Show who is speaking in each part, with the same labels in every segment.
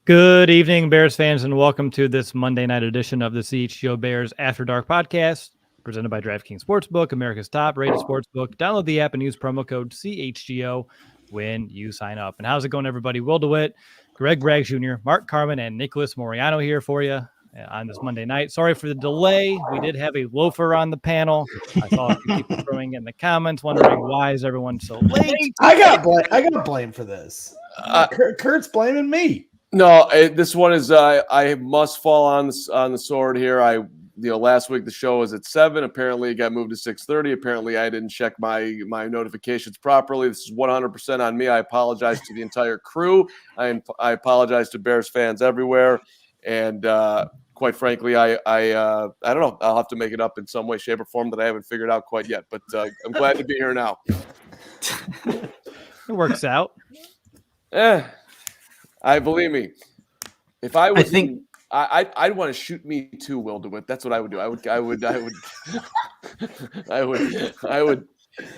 Speaker 1: Good evening, Bears fans, and welcome to this Monday night edition of the CHGO Bears After Dark podcast, presented by DraftKings Sportsbook, America's top-rated sportsbook. Download the app and use promo code CHGO when you sign up. And how's it going, everybody? Will DeWitt, Greg Bragg Jr., Mark Carman, and Nicholas Moreano here for you on this Monday night. Sorry for the delay. We did have a loafer on the panel. I saw a few people throwing in the comments, wondering why is everyone so late.
Speaker 2: I got blamed for this. Kurt's blaming me.
Speaker 3: No, this one is I must fall on the sword here. Last week the show was at 7. Apparently it got moved to 6:30. Apparently I didn't check my notifications properly. This is 100% on me. I apologize to the entire crew. I apologize to Bears fans everywhere. And quite frankly, I don't know. I'll have to make it up in some way, shape, or form that I haven't figured out quite yet. But I'm glad to be here now.
Speaker 1: It works out.
Speaker 3: Believe me. If I was, I'd want to shoot me too, Will DeWitt. That's what I would do. I would.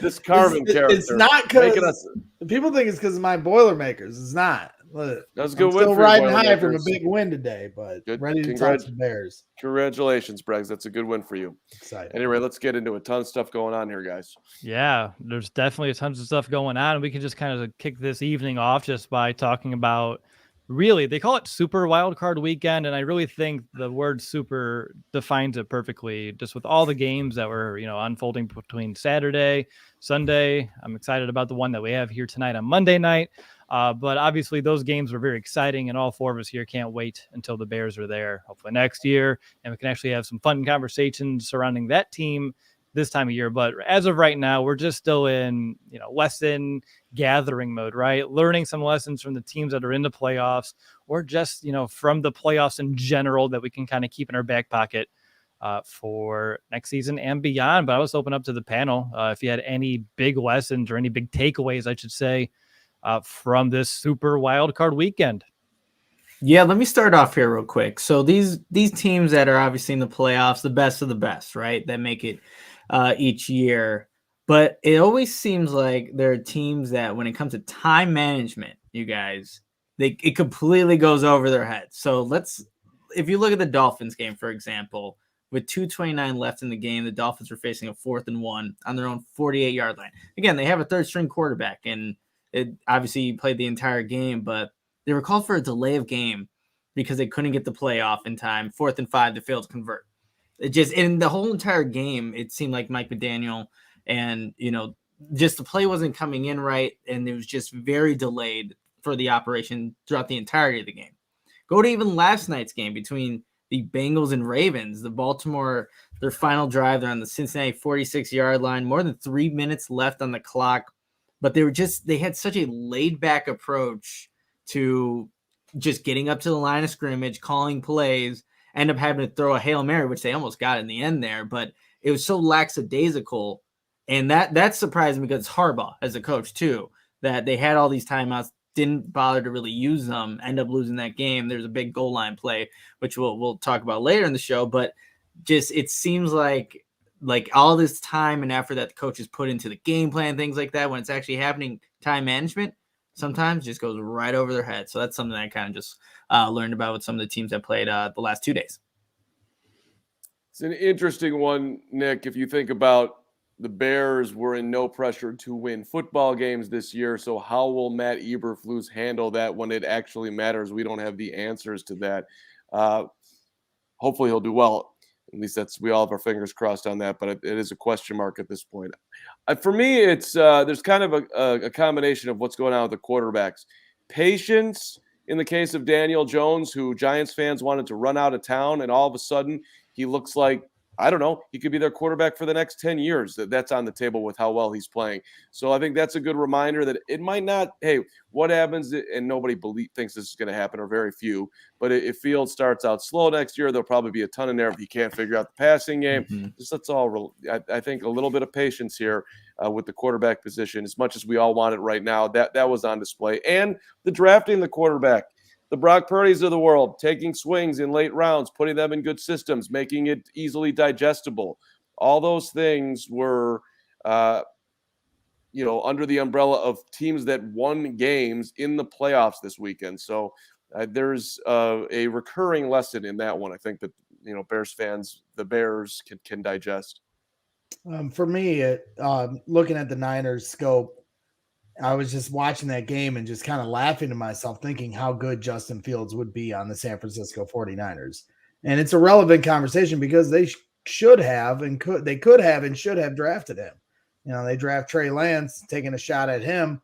Speaker 3: This Carman character.
Speaker 2: It's not because people think it's because of my Boilermakers. It's not. Look,
Speaker 3: that's a good
Speaker 2: win. Still
Speaker 3: for
Speaker 2: riding high from a big win today, but
Speaker 3: good.
Speaker 2: Ready to talk some Bears.
Speaker 3: Congratulations, Braggs. That's a good win for you.
Speaker 2: Excited.
Speaker 3: Anyway, let's get into a ton of stuff going on here, guys.
Speaker 1: Yeah, there's definitely tons of stuff going on, and we can just kind of kick this evening off just by talking about. Really, they call it Super Wildcard Weekend, and I really think the word "super" defines it perfectly. Just with all the games that were, unfolding between Saturday, Sunday. I'm excited about the one that we have here tonight on Monday night. But obviously, those games were very exciting, and all four of us here can't wait until the Bears are there, hopefully next year, and we can actually have some fun conversations surrounding that team this time of year. But as of right now, we're just still in, lesson gathering mode, right? Learning some lessons from the teams that are in the playoffs, or just, from the playoffs in general that we can kind of keep in our back pocket for next season and beyond. But I was open up to the panel if you had any big lessons or any big takeaways, I should say, from this Super Wildcard Weekend.
Speaker 4: Yeah, let me start off here real quick. So these teams that are obviously in the playoffs, the best of the best, right? That make it each year. But it always seems like there are teams that when it comes to time management, you guys, it completely goes over their heads. So if you look at the Dolphins game, for example, with 2:29 left in the game, the Dolphins were facing a 4th and 1 on their own 48-yard line. Again, they have a third-string quarterback, and it obviously played the entire game, but they were called for a delay of game because they couldn't get the playoff in time. 4th and 5, they failed to convert. In the whole entire game, it seemed like Mike McDaniel and, just the play wasn't coming in right, and it was just very delayed for the operation throughout the entirety of the game. Go to even last night's game between the Bengals and Ravens. The Baltimore, their final drive, they're on the Cincinnati 46-yard line, more than 3 minutes left on the clock, but they had such a laid-back approach to just getting up to the line of scrimmage, calling plays, end up having to throw a Hail Mary, which they almost got in the end there, but it was so lackadaisical. And that surprised me because it's Harbaugh as a coach too, that they had all these timeouts, didn't bother to really use them, end up losing that game. There's a big goal line play, which we'll talk about later in the show, but just, it seems like all this time and effort that the coaches put into the game plan, things like that, when it's actually happening, time management, sometimes just goes right over their head. So that's something I kind of just learned about with some of the teams that played the last 2 days.
Speaker 3: It's an interesting one, Nick. If you think about the Bears were in no pressure to win football games this year. So how will Matt Eberflus handle that when it actually matters? We don't have the answers to that. Hopefully he'll do well. At least we all have our fingers crossed on that, but it is a question mark at this point. For me, it's there's kind of a combination of what's going on with the quarterbacks. Patience in the case of Daniel Jones, who Giants fans wanted to run out of town, and all of a sudden he looks like I don't know, he could be their quarterback for the next 10 years. That's on the table with how well he's playing. So I think that's a good reminder that it might not, hey, what happens, and nobody thinks this is going to happen, or very few, but if Fields starts out slow next year, there'll probably be a ton in there if he can't figure out the passing game. Just that's all. I think a little bit of patience here with the quarterback position, as much as we all want it right now. That was on display. And the drafting the quarterback. The Brock Purdy's of the world, taking swings in late rounds, putting them in good systems, making it easily digestible. All those things were, under the umbrella of teams that won games in the playoffs this weekend. So there's a recurring lesson in that one. I think that, Bears fans, the Bears can digest.
Speaker 2: For me, looking at the Niners scope, I was just watching that game and just kind of laughing to myself, thinking how good Justin Fields would be on the San Francisco 49ers. And it's a relevant conversation because they should have and should have drafted him. They draft Trey Lance, taking a shot at him.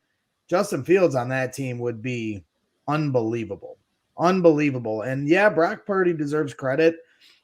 Speaker 2: Justin Fields on that team would be unbelievable. Unbelievable. And yeah, Brock Purdy deserves credit,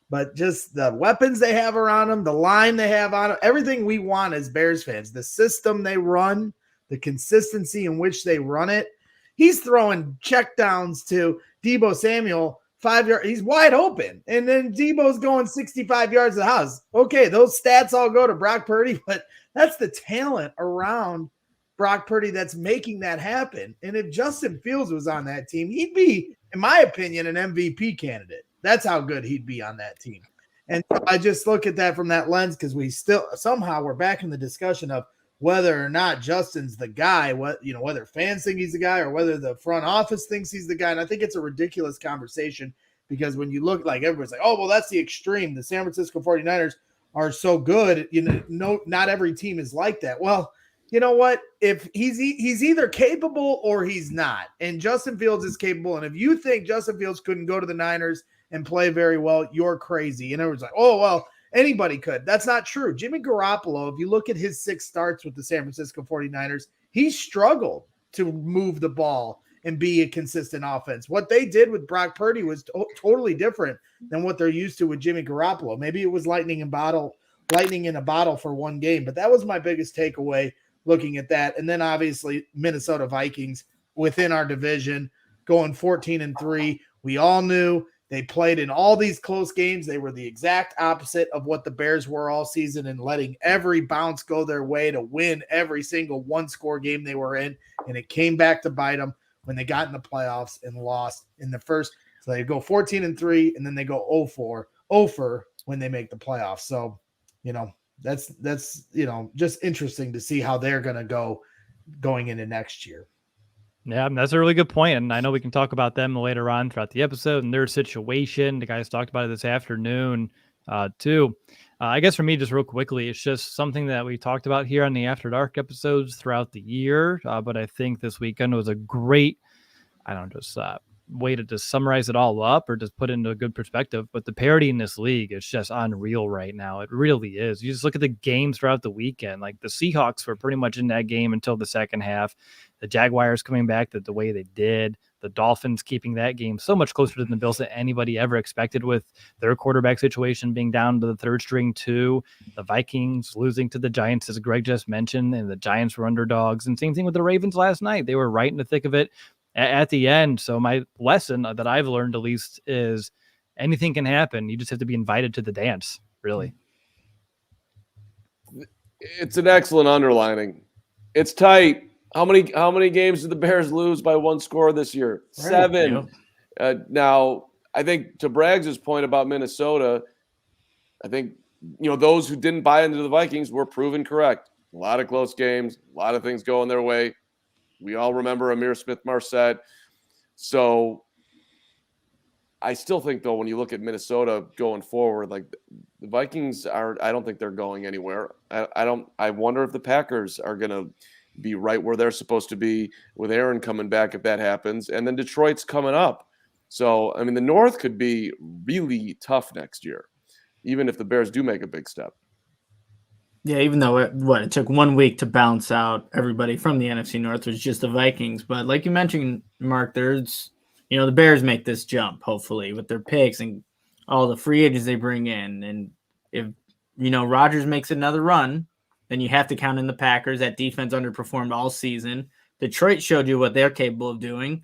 Speaker 2: but just the weapons they have around him, the line they have on him, everything we want as Bears fans, the system they run, the consistency in which they run it. He's throwing checkdowns to Deebo Samuel 5 yards. He's wide open. And then Deebo's going 65 yards to the house. Okay, those stats all go to Brock Purdy, but that's the talent around Brock Purdy that's making that happen. And if Justin Fields was on that team, he'd be, in my opinion, an MVP candidate. That's how good he'd be on that team. And so I just look at that from that lens because we still somehow we're back in the discussion of whether or not Justin's the guy, whether fans think he's the guy or whether the front office thinks he's the guy. And I think it's a ridiculous conversation because when you look, like, everybody's like, oh, well, that's the extreme. The San Francisco 49ers are so good. Not every team is like that. Well, you know what? If he's either capable or he's not. And Justin Fields is capable. And if you think Justin Fields couldn't go to the Niners and play very well, you're crazy. And everyone's like, oh, well, anybody could. That's not true. Jimmy Garoppolo, if you look at his 6 starts with the San Francisco 49ers, he struggled to move the ball and be a consistent offense. What they did with Brock Purdy was totally different than what they're used to with Jimmy Garoppolo. Maybe it was lightning in a bottle for one game, but that was my biggest takeaway looking at that. And then obviously Minnesota Vikings within our division going 14-3. We all knew they played in all these close games. They were the exact opposite of what the Bears were all season and letting every bounce go their way to win every single one-score game they were in. And it came back to bite them when they got in the playoffs and lost in the first. So they go 14-3, and then they go 0-4 when they make the playoffs. So, that's just interesting to see how they're going to go going into next year.
Speaker 1: Yeah, that's a really good point. And I know we can talk about them later on throughout the episode and their situation. The guys talked about it this afternoon, too. I guess for me, just real quickly, it's just something that we talked about here on the After Dark episodes throughout the year. But I think this weekend was a great, way to just summarize it all up or just put it into a good perspective. But the parity in this league is just unreal right now. It really is. You just look at the games throughout the weekend. Like the Seahawks were pretty much in that game until the second half. The Jaguars coming back the way they did. The Dolphins keeping that game so much closer to the Bills than anybody ever expected, with their quarterback situation being down to the third string too. The Vikings losing to the Giants, as Greg just mentioned, and the Giants were underdogs. And same thing with the Ravens last night. They were right in the thick of it at the end. So my lesson that I've learned, at least, is anything can happen. You just have to be invited to the dance, really.
Speaker 3: It's an excellent underlining. It's tight. How many games did the Bears lose by one score this year?
Speaker 2: Right.
Speaker 3: 7. Now, I think to Braggs' point about Minnesota, I think those who didn't buy into the Vikings were proven correct. A lot of close games, a lot of things going their way. We all remember Amir Smith-Marset. So I still think, though, when you look at Minnesota going forward, like the Vikings I don't think they're going anywhere. I wonder if the Packers are going to be right where they're supposed to be with Aaron coming back, if that happens. And then Detroit's coming up. So, I mean, the North could be really tough next year, even if the Bears do make a big step.
Speaker 4: Yeah, even though it took 1 week to bounce out everybody from the NFC North, was just the Vikings. But like you mentioned, Mark, there's, the Bears make this jump, hopefully, with their picks and all the free agents they bring in. And If, Rodgers makes another run, then you have to count in the Packers. That defense underperformed all season. Detroit showed you what they're capable of doing.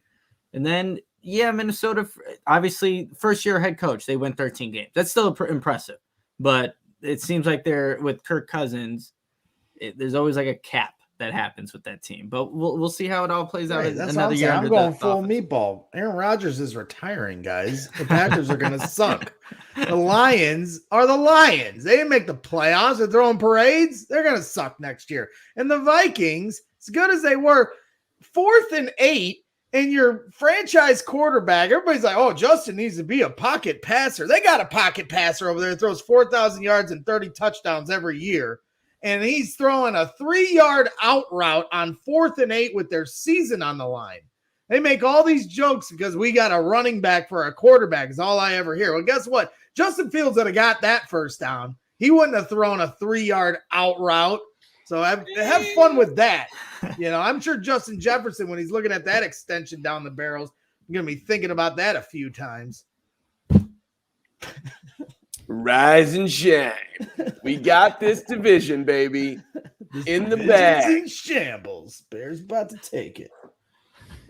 Speaker 4: And then, Minnesota, obviously, first-year head coach, they win 13 games. That's still impressive. But it seems like they're with Kirk Cousins, there's always like a cap that happens with that team. But we'll see how it all plays out.
Speaker 2: That's
Speaker 4: another year.
Speaker 2: I'm going full meatball. Aaron Rodgers is retiring, guys. The Packers are going to suck. The Lions are the Lions. They didn't make the playoffs. They're throwing parades. They're going to suck next year. And the Vikings, as good as they were, 4th and 8, and your franchise quarterback, everybody's like, oh, Justin needs to be a pocket passer. They got a pocket passer over there that throws 4,000 yards and 30 touchdowns every year. And he's throwing a 3-yard out route on 4th and 8 with their season on the line. They make all these jokes because we got a running back for a quarterback is all I ever hear. Well, guess what? Justin Fields would have got that first down. He wouldn't have thrown a 3-yard out route. So have fun with that. I'm sure Justin Jefferson, when he's looking at that extension down the barrels, I'm going to be thinking about that a few times.
Speaker 3: Rise and shine. We got this division, baby, in the bag.
Speaker 2: In shambles. Bears about to take it.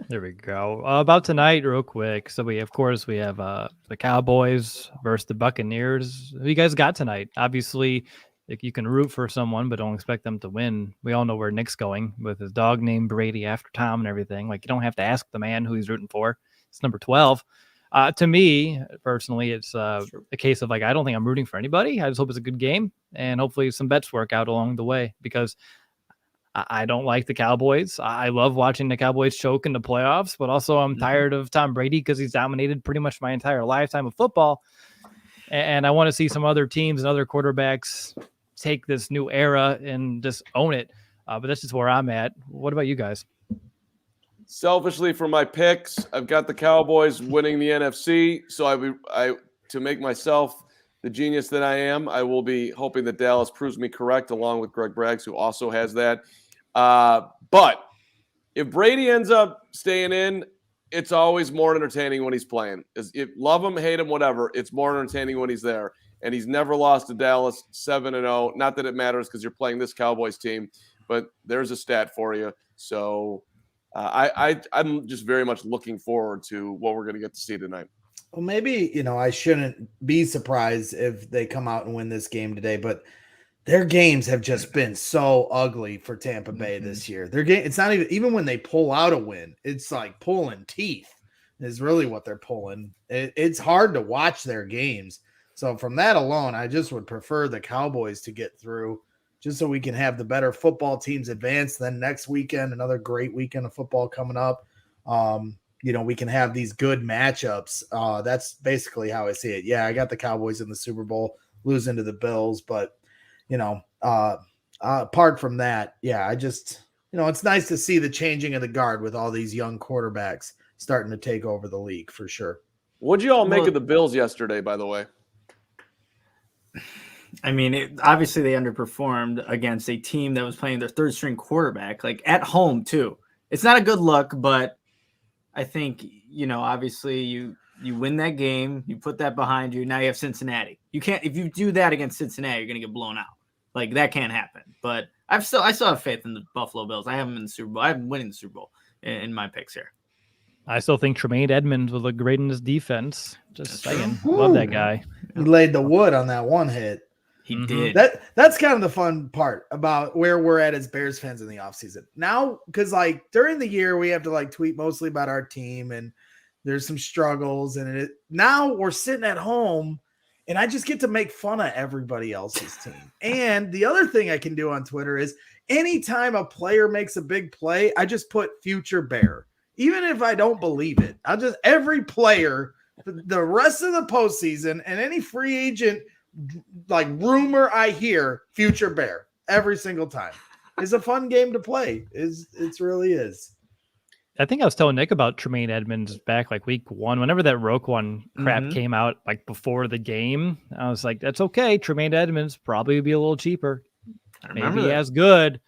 Speaker 1: There we go. About tonight, real quick. So we have the Cowboys versus the Buccaneers. Who you guys got tonight? Obviously, you can root for someone, but don't expect them to win. We all know where Nick's going with his dog named Brady after Tom and everything. Like, you don't have to ask the man who he's rooting for. It's number 12. To me, personally, it's a case of, like, I don't think I'm rooting for anybody. I just hope it's a good game, and hopefully some bets work out along the way, because I don't like the Cowboys. I love watching the Cowboys choke in the playoffs, but also I'm tired of Tom Brady because he's dominated pretty much my entire lifetime of football. And I want to see some other teams and other quarterbacks take this new era and just own it. But that's just where I'm at. What about you guys?
Speaker 3: Selfishly, for my picks, I've got the Cowboys winning the NFC. So I to make myself the genius that I am, I will be hoping that Dallas proves me correct, along with Greg Braggs, who also has that. But if Brady ends up staying in, it's always more entertaining when he's playing. If love him, hate him, whatever, it's more entertaining when he's there. And he's never lost to Dallas 7-0. Not that it matters because you're playing this Cowboys team, but there's a stat for you. So I'm just very much looking forward to what we're going to get to see tonight.
Speaker 2: Well, maybe, I shouldn't be surprised if they come out and win this game today, but their games have just been so ugly for Tampa Bay this year. Their game, it's not even when they pull out a win, it's like pulling teeth is really what they're pulling. It's hard to watch their games. So from that alone, I just would prefer the Cowboys to get through, just so we can have the better football teams advance. Then next weekend, another great weekend of football coming up. We can have these good matchups. That's basically how I see it. Yeah, I got the Cowboys in the Super Bowl, losing to the Bills. But, apart from that, yeah, I just, it's nice to see the changing of the guard with all these young quarterbacks starting to take over the league for sure.
Speaker 3: What'd you all make of the Bills yesterday, by the way?
Speaker 4: I mean, obviously they underperformed against a team that was playing their third-string quarterback, like at home too. It's not a good look, but I think, obviously you win that game, you put that behind you. Now you have Cincinnati. You can't, if you do that against Cincinnati, you're going to get blown out. Like, that can't happen. But I still have faith in the Buffalo Bills. I have them in the Super Bowl. I have them winning the Super Bowl in my picks here.
Speaker 1: I still think Tremaine Edmonds will look great in his defense. Just saying. Love that guy.
Speaker 2: He laid the wood on that one hit.
Speaker 4: He did.
Speaker 2: That's kind of the fun part about where we're at as Bears fans in the offseason. Now, because during the year we have to tweet mostly about our team and there's some struggles, and now we're sitting at home and I just get to make fun of everybody else's team. And the other thing I can do on Twitter is anytime a player makes a big play, I just put future Bear. Even if I don't believe it, I'll just every player the rest of the postseason and any free agent rumor I hear, future Bear every single time. It's a fun game to play. It really is.
Speaker 1: I think I was telling Nick about Tremaine Edmonds back week 1, whenever that Roquan crap came out before the game. I was like, that's okay. Tremaine Edmonds probably would be a little cheaper. Maybe as good.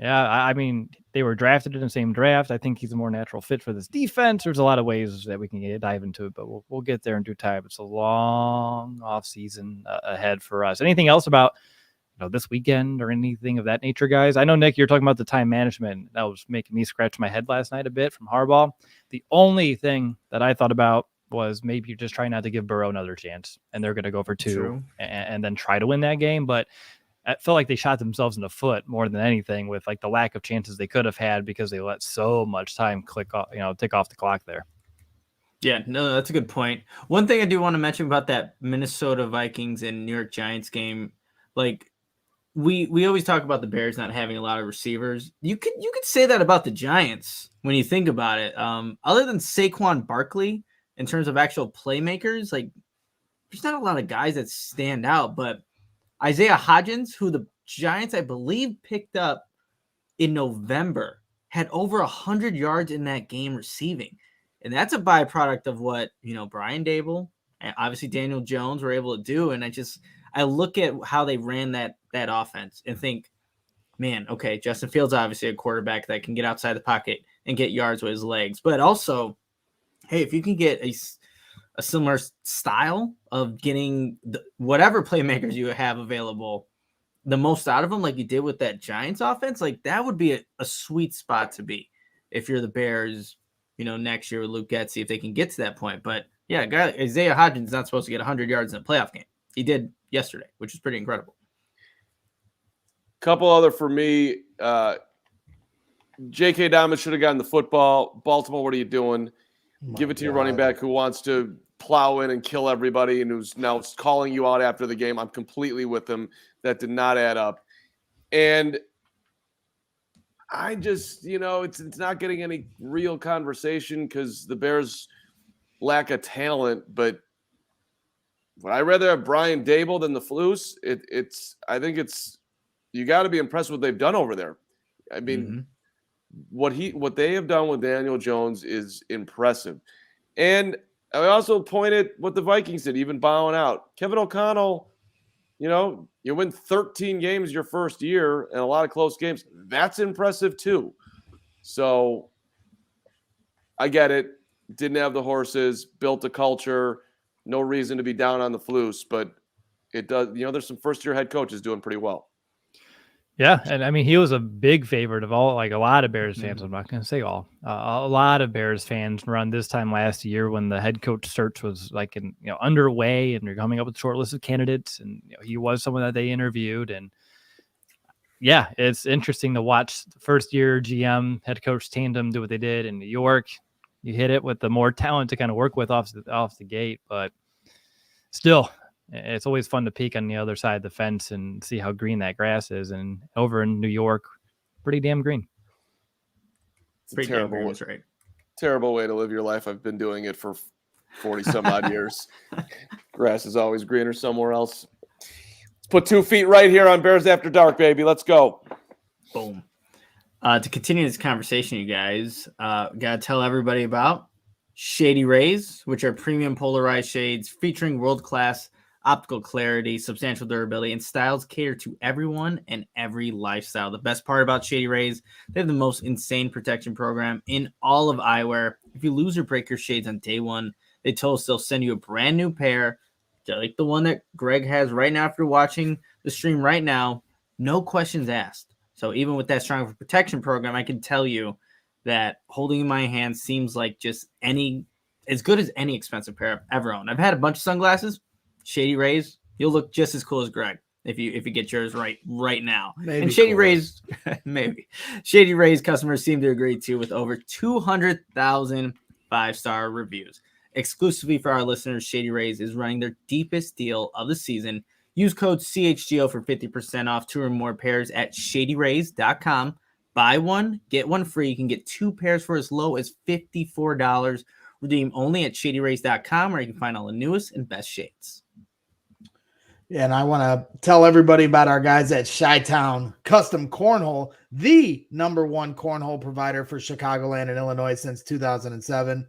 Speaker 1: Yeah, I mean, they were drafted in the same draft. I think he's a more natural fit for this defense. There's a lot of ways that we can dive into it, but we'll get there in due time. It's a long off season ahead for us. Anything else about this weekend or anything of that nature, guys? I know, Nick, you're talking about the time management. That was making me scratch my head last night a bit from Harbaugh. The only thing that I thought about was maybe you just try not to give Burrow another chance, and they're going to go for 2 and then try to win that game. But I felt like they shot themselves in the foot more than anything with like the lack of chances they could have had because they let so much time tick off the clock there.
Speaker 4: Yeah, no, that's a good point. One thing I do want to mention about that Minnesota Vikings and New York Giants game, like we always talk about the Bears not having a lot of receivers. You could say that about the Giants when you think about it. Other than Saquon Barkley, in terms of actual playmakers, like there's not a lot of guys that stand out, but Isaiah Hodgins, who the Giants, I believe, picked up in November, had over 100 yards in that game receiving. And that's a byproduct of what, Brian Dable and obviously Daniel Jones were able to do. And I look at how they ran that offense and think, man, okay, Justin Fields, obviously a quarterback that can get outside the pocket and get yards with his legs. But also, hey, if you can get a similar style of getting whatever playmakers you have available, the most out of them, like you did with that Giants offense, like that would be a sweet spot to be if you're the Bears, next year with Luke Getsy, if they can get to that point. But yeah, Isaiah Hodgins is not supposed to get 100 yards in a playoff game. He did yesterday, which is pretty incredible.
Speaker 3: Couple other for me. J.K. Dobbins should have gotten the football. Baltimore, what are you doing? Give it to your running back who wants to plow in and kill everybody and who's now calling you out after the game. I'm completely with him. That did not add up. And I just, it's not getting any real conversation because the Bears lack of talent. But would I rather have Brian Dable than the Flus? I think you got to be impressed with what they've done over there. I mean, what they have done with Daniel Jones is impressive. And I also pointed what the Vikings did, even bowing out. Kevin O'Connell, you win 13 games your first year and a lot of close games. That's impressive too. So I get it. Didn't have the horses, built a culture. No reason to be down on the Flus, but it does. There's some first-year head coaches doing pretty well.
Speaker 1: Yeah, and I mean, he was a big favorite of all, like a lot of Bears fans. I'm not going to say all. A lot of Bears fans run this time last year when the head coach search was like underway, and they're coming up with a short list of candidates, and he was someone that they interviewed. And yeah, it's interesting to watch the first-year GM head coach tandem do what they did in New York. You hit it with the more talent to kind of work with off the gate, but still. It's always fun to peek on the other side of the fence and see how green that grass is. And over in New York, pretty damn green.
Speaker 3: It's a terrible way to live your life. I've been doing it for 40 some odd years. Grass is always greener somewhere else. Let's put 2 feet right here on Bears After Dark, baby. Let's go.
Speaker 4: Boom. To continue this conversation, you guys, got to tell everybody about Shady Rays, which are premium polarized shades featuring world-class optical clarity, substantial durability, and styles cater to everyone and every lifestyle. The best part about Shady Rays, they have the most insane protection program in all of eyewear. If you lose or break your shades on day one, they told us they'll send you a brand new pair, like the one that Greg has right now after watching the stream right now. No questions asked. So even with that strong protection program, I can tell you that holding in my hand seems like just as good as any expensive pair I've ever owned. I've had a bunch of sunglasses. Shady Rays, you'll look just as cool as Greg if you get yours right now.
Speaker 2: Maybe
Speaker 4: and Shady
Speaker 2: cool.
Speaker 4: Rays, maybe. Shady Rays customers seem to agree too, with over 200,000 5-star reviews. Exclusively for our listeners, Shady Rays is running their deepest deal of the season. Use code CHGO for 50% off 2 or more pairs at shadyrays.com. Buy one, get one free. You can get 2 pairs for as low as $54. Redeem only at shadyrays.com, where you can find all the newest and best shades.
Speaker 2: Yeah, and I want to tell everybody about our guys at Chi-Town Custom Cornhole, the #1 cornhole provider for Chicagoland and Illinois since 2007.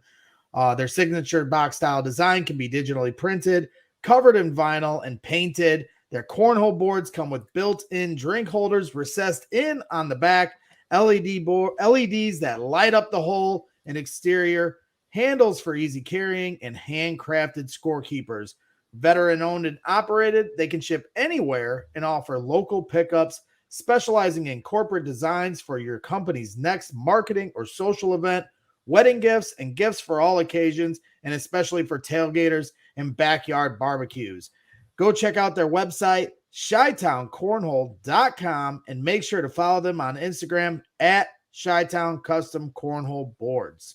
Speaker 2: Their signature box style design can be digitally printed, covered in vinyl, and painted. Their cornhole boards come with built-in drink holders recessed in on the back, LEDs that light up the hole and exterior, handles for easy carrying, and handcrafted scorekeepers. Veteran-owned and operated, they can ship anywhere and offer local pickups, specializing in corporate designs for your company's next marketing or social event, wedding gifts, and gifts for all occasions, and especially for tailgaters and backyard barbecues. Go check out their website, ChytownCornhole.com, and make sure to follow them on Instagram at ChyTown Custom Cornhole Boards.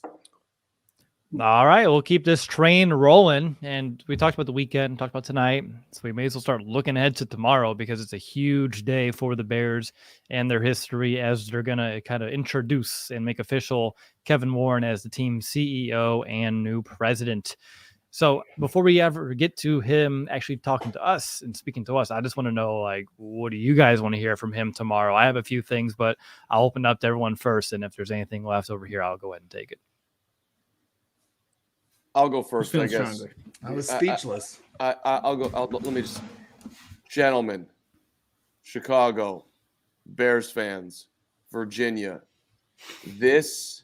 Speaker 1: All right, we'll keep this train rolling. And we talked about the weekend, talked about tonight. So we may as well start looking ahead to tomorrow because it's a huge day for the Bears and their history as they're going to kind of introduce and make official Kevin Warren as the team CEO and new president. So before we ever get to him actually talking to us and speaking to us, I just want to know, like, what do you guys want to hear from him tomorrow? I have a few things, but I'll open up to everyone first. And if there's anything left over here, I'll go ahead and take it.
Speaker 3: I'll go first, I guess.
Speaker 4: Stronger.
Speaker 2: I was speechless.
Speaker 3: I'll go. Let me just, gentlemen, Chicago, Bears fans, Virginia, this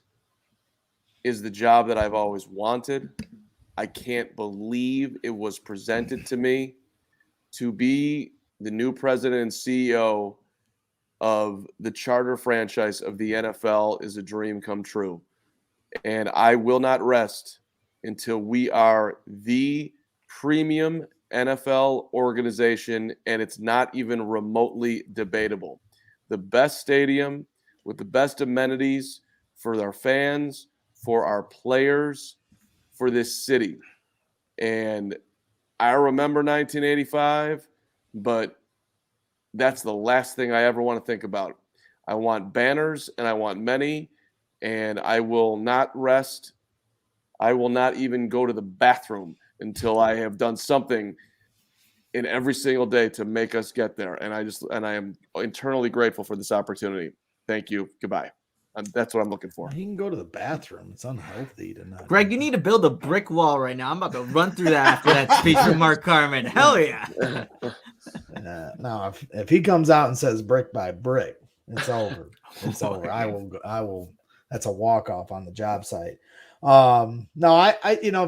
Speaker 3: is the job that I've always wanted. I can't believe it was presented to me. To be the new president and CEO of the charter franchise of the NFL is a dream come true. And I will not rest until we are the premium NFL organization, and it's not even remotely debatable. The best stadium with the best amenities for our fans, for our players, for this city. And I remember 1985, but that's the last thing I ever want to think about. I want banners, and I want many, and I will not rest. I will not even go to the bathroom until I have done something in every single day to make us get there. And I am internally grateful for this opportunity. Thank you. Goodbye. That's what I'm looking for.
Speaker 2: You can go to the bathroom. It's unhealthy to not.
Speaker 4: Greg, you need to build a brick wall right now. I'm about to run through that after that speech from Mark Carman. Hell yeah.
Speaker 2: No, if he comes out and says brick by brick, it's over. It's over. I will. That's a walk-off on the job site. No, I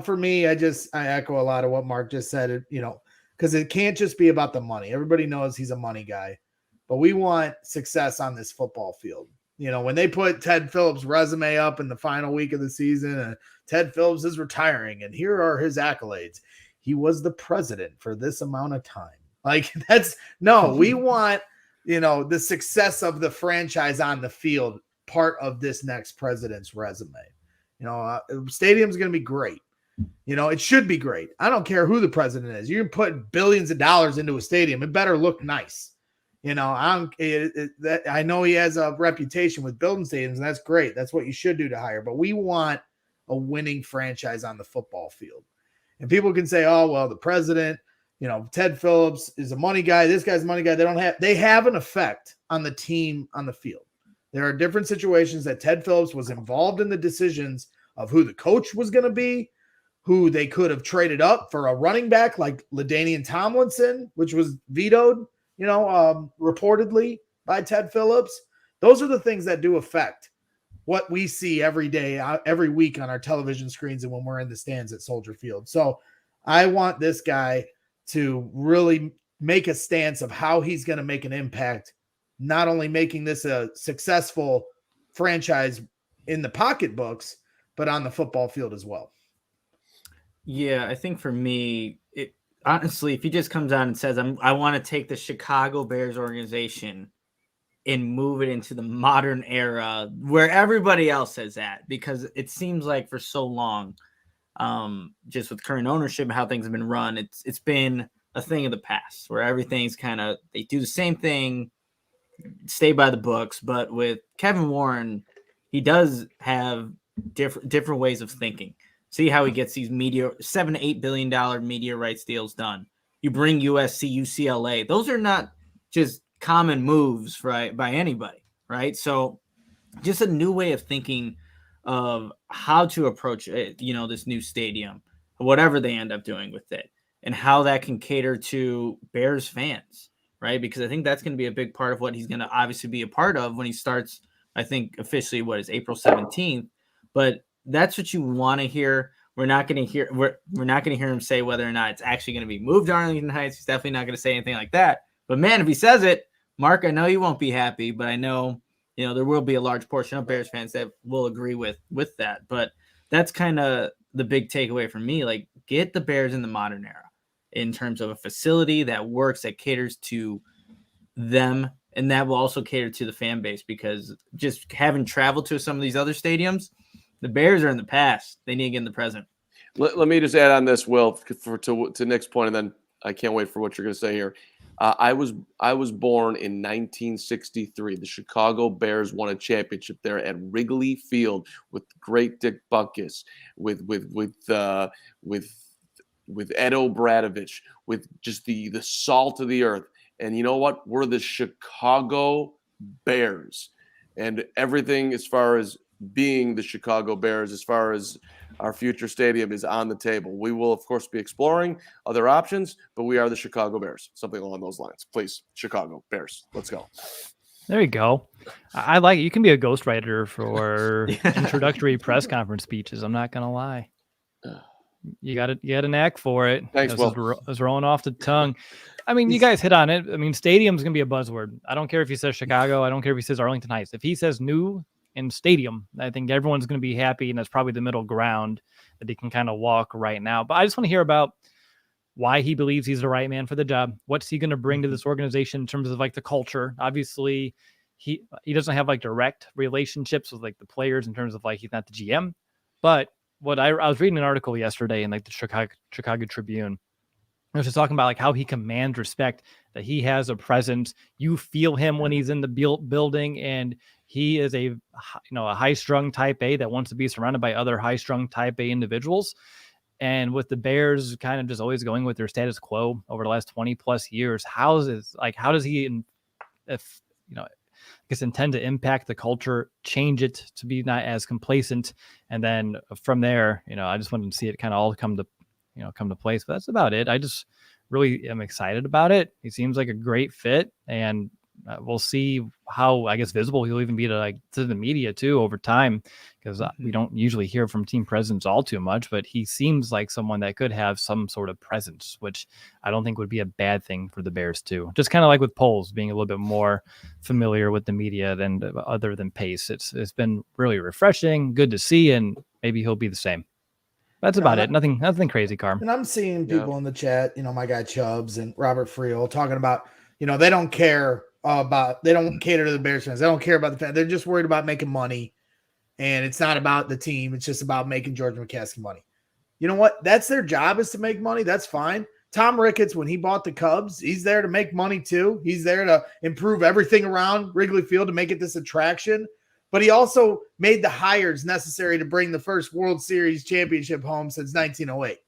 Speaker 2: for me, I echo a lot of what Mark just said, because it can't just be about the money. Everybody knows he's a money guy, but we want success on this football field. When they put Ted Phillips' resume up in the final week of the season, and Ted Phillips is retiring, and here are his accolades. He was the president for this amount of time. Like we want, the success of the franchise on the field, part of this next president's resume. Stadium's going to be great. It should be great. I don't care who the president is. You put billions of dollars into a stadium. It better look nice. I know he has a reputation with building stadiums, and that's great. That's what you should do to hire. But we want a winning franchise on the football field. And people can say, oh, well, the president, Ted Phillips is a money guy. This guy's a money guy. They have an effect on the team on the field. There are different situations that Ted Phillips was involved in the decisions of who the coach was going to be, who they could have traded up for a running back like LaDainian Tomlinson, which was vetoed, reportedly by Ted Phillips. Those are the things that do affect what we see every day, every week on our television screens and when we're in the stands at Soldier Field. So I want this guy to really make a stance of how he's going to make an impact, not only making this a successful franchise in the pocketbooks, but on the football field as well.
Speaker 4: Yeah, I think for me, honestly, if he just comes out and says, I want to take the Chicago Bears organization and move it into the modern era where everybody else is at, because it seems like for so long, just with current ownership and how things have been run, it's been a thing of the past where everything's they do the same thing, stay by the books. But with Kevin Warren, he does have different ways of thinking. See how he gets these $7 to $8 billion media rights deals done. You bring USC, UCLA. Those are not just common moves, right, by anybody, right? So just a new way of thinking of how to approach it, this new stadium, whatever they end up doing with it. and how that can cater to Bears fans, right? Because I think that's going to be a big part of what he's going to obviously be a part of when he starts, I think officially what is April 17th, but that's what you want to hear. We're not going to hear him say whether or not it's actually going to be moved to Arlington Heights. He's definitely not going to say anything like that. But man, if he says it, Mark, I know you won't be happy, but I know, there will be a large portion of Bears fans that will agree with that. But that's kind of the big takeaway for me. Like, get the Bears in the modern era in terms of a facility that works, that caters to them, and that will also cater to the fan base, because just having traveled to some of these other stadiums, the Bears are in the past. They need to get in the present.
Speaker 3: Let me just add on this, Will, to Nick's point, and then I can't wait for what you're going to say here. I was born in 1963. The Chicago Bears won a championship there at Wrigley Field with great Dick Butkus, with Ed O'Bradovich, with just the salt of the earth. And you know what? We're the Chicago Bears, and everything as far as being the Chicago Bears, as far as our future stadium, is on the table. We will, of course, be exploring other options, but we are the Chicago Bears, something along those lines. Please, Chicago Bears, let's go.
Speaker 1: There you go. I like it. You can be a ghostwriter for introductory press conference speeches. I'm not going to lie. You got a knack for it.
Speaker 3: Thanks, Will.
Speaker 1: It was rolling off the tongue. I mean, you guys hit on it. I mean, stadium's going to be a buzzword. I don't care if he says Chicago. I don't care if he says Arlington Heights. If he says new in stadium, I think everyone's going to be happy, and that's probably the middle ground that he can kind of walk right now. But I just want to hear about why he believes he's the right man for the job. What's he going to bring to this organization in terms of like the culture? Obviously, he doesn't have like direct relationships with like the players in terms of like he's not the GM. But what I was reading an article yesterday in like the Chicago Tribune. I was just talking about like how he commands respect, that he has a presence. You feel him when he's in the building, and he is a high-strung type A that wants to be surrounded by other high-strung type A individuals. And with the Bears kind of just always going with their status quo over the last 20 plus years, how does he, intend to impact the culture, change it to be not as complacent? And then from there, I just wanted to see it kind of all come to place. But that's about it. I just really am excited about it. He seems like a great fit, and we'll see how, I guess, visible he'll even be to the media too over time, because we don't usually hear from team presidents all too much, but he seems like someone that could have some sort of presence, which I don't think would be a bad thing for the Bears too. Just kind of like with Poles being a little bit more familiar with the media other than Pace. It's been really refreshing, good to see, and maybe he'll be the same. That's about it. Nothing crazy, Carm.
Speaker 2: And I'm seeing people in the chat, my guy Chubbs and Robert Friel talking about, they don't care they don't cater to the Bears fans. They don't care about the fans. They're just worried about making money. And it's not about the team. It's just about making George McCaskey money. You know what? That's their job, is to make money. That's fine. Tom Ricketts, when he bought the Cubs, he's there to make money too. He's there to improve everything around Wrigley Field to make it this attraction. But he also made the hires necessary to bring the first World Series championship home since 1908.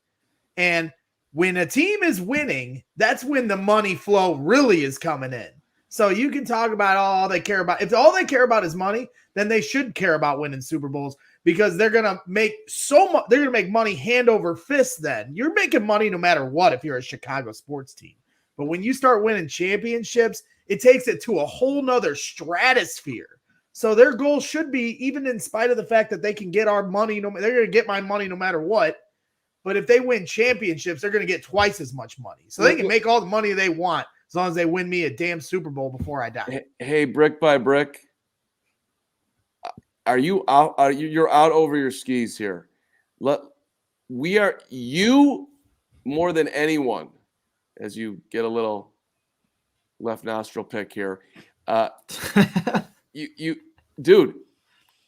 Speaker 2: And when a team is winning, that's when the money flow really is coming in. So you can talk about all they care about. If all they care about is money, then they should care about winning Super Bowls, because they're going to make so much. They're going to make money hand over fist. Then you're making money no matter what if you're a Chicago sports team. But when you start winning championships, it takes it to a whole nother stratosphere. So their goal should be, even in spite of the fact that they can get our money, they're going to get my money no matter what. But if they win championships, they're going to get twice as much money. So they can make all the money they want as long as they win me a damn Super Bowl before I die.
Speaker 3: Hey, brick by brick, are you out? You're out over your skis here. You more than anyone, as you get a little left nostril pick here. Dude,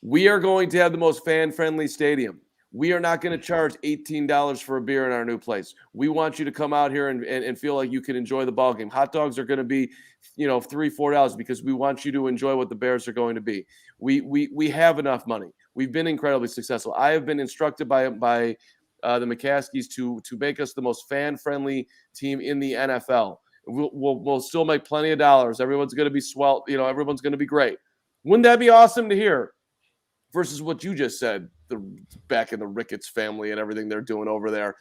Speaker 3: we are going to have the most fan-friendly stadium. We are not going to charge $18 for a beer in our new place. We want you to come out here and feel like you can enjoy the ball game. Hot dogs are going to be, $3-4 because we want you to enjoy what the Bears are going to be. We have enough money. We've been incredibly successful. I have been instructed by the McCaskies to make us the most fan-friendly team in the NFL. We'll still make plenty of dollars. Everyone's going to be swell. Everyone's going to be great. Wouldn't that be awesome to hear? Versus what you just said, back in the Ricketts family and everything they're doing over there,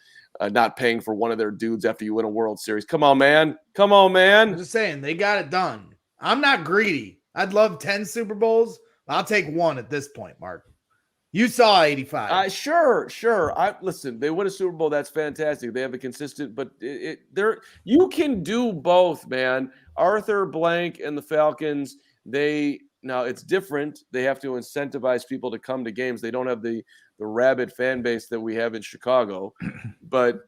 Speaker 3: not paying for one of their dudes after you win a World Series. Come on, man.
Speaker 2: I'm just saying they got it done. I'm not greedy. I'd love 10 Super Bowls. I'll take one at this point, Mark. You saw 85.
Speaker 3: Sure. Listen, they win a Super Bowl. That's fantastic. They have a consistent, but you can do both, man. Arthur Blank and the Falcons, now it's different. They have to incentivize people to come to games. They don't have the rabid fan base that we have in Chicago, but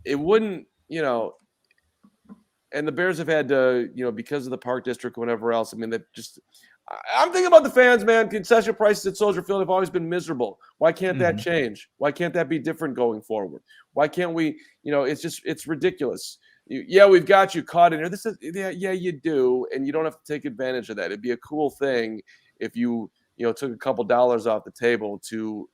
Speaker 3: it wouldn't, and the Bears have had to, because of the Park District, whatever else. I mean, I'm thinking about the fans, man. Concession prices at Soldier Field have always been miserable. Why can't that change? Why can't that be different going forward? Why can't we, it's ridiculous. We've got you caught in here. Yeah, you do. And you don't have to take advantage of that. It'd be a cool thing if you, took a couple dollars off the table to,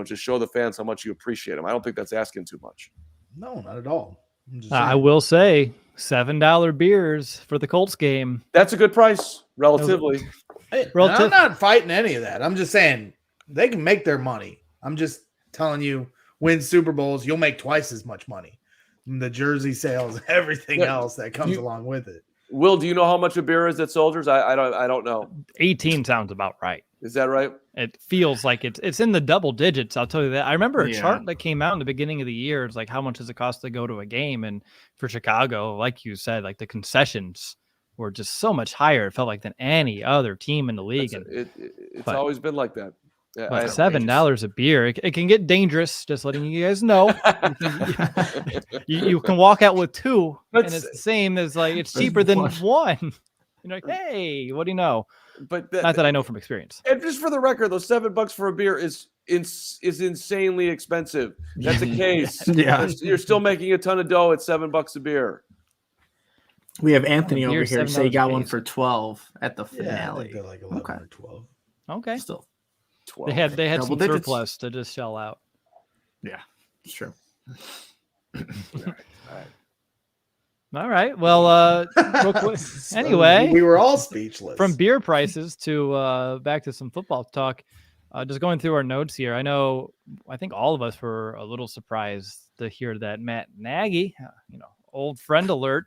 Speaker 3: just show the fans how much you appreciate them. I don't think that's asking too much.
Speaker 2: No, not at all.
Speaker 1: I will say $7 beers for the Colts game.
Speaker 3: That's a good price, relatively.
Speaker 2: Hey, I'm not fighting any of that. I'm just saying they can make their money. I'm just telling you, win Super Bowls, you'll make twice as much money. The jersey sales, everything else that comes along with it.
Speaker 3: Will, do you know how much a beer is at Soldiers? I don't know.
Speaker 1: 18 sounds about right.
Speaker 3: Is that right?
Speaker 1: It feels like it's in the double digits. I'll tell you that. I remember a chart that came out in the beginning of the year. It's like, how much does it cost to go to a game? And for Chicago, like you said, like the concessions were just so much higher. It felt like than any other team in the league.
Speaker 3: It's always been like that. Yeah,
Speaker 1: but $7 a beer, it can get dangerous. Just letting you guys know. you can walk out with two, and it's the same as like it's cheaper than one. You're like, hey, what do you know?
Speaker 3: But
Speaker 1: not that I know from experience.
Speaker 3: And just for the record, those $7 for a beer is insanely expensive. That's a case. You're still making a ton of dough at $7 a beer.
Speaker 4: We have Anthony over here say he got one for 12 at the finale.
Speaker 2: Yeah, I think they're like 11 or 12.
Speaker 1: Okay.
Speaker 4: Still
Speaker 1: 12. They had
Speaker 4: Double
Speaker 1: some
Speaker 4: digits.
Speaker 1: surplus to just shell out.
Speaker 4: Yeah, sure.
Speaker 1: All right. Well, real quick. Anyway,
Speaker 2: we were all speechless.
Speaker 1: From beer prices to back to some football talk. Just going through our notes here. I think all of us were a little surprised to hear that Matt Nagy, old friend alert,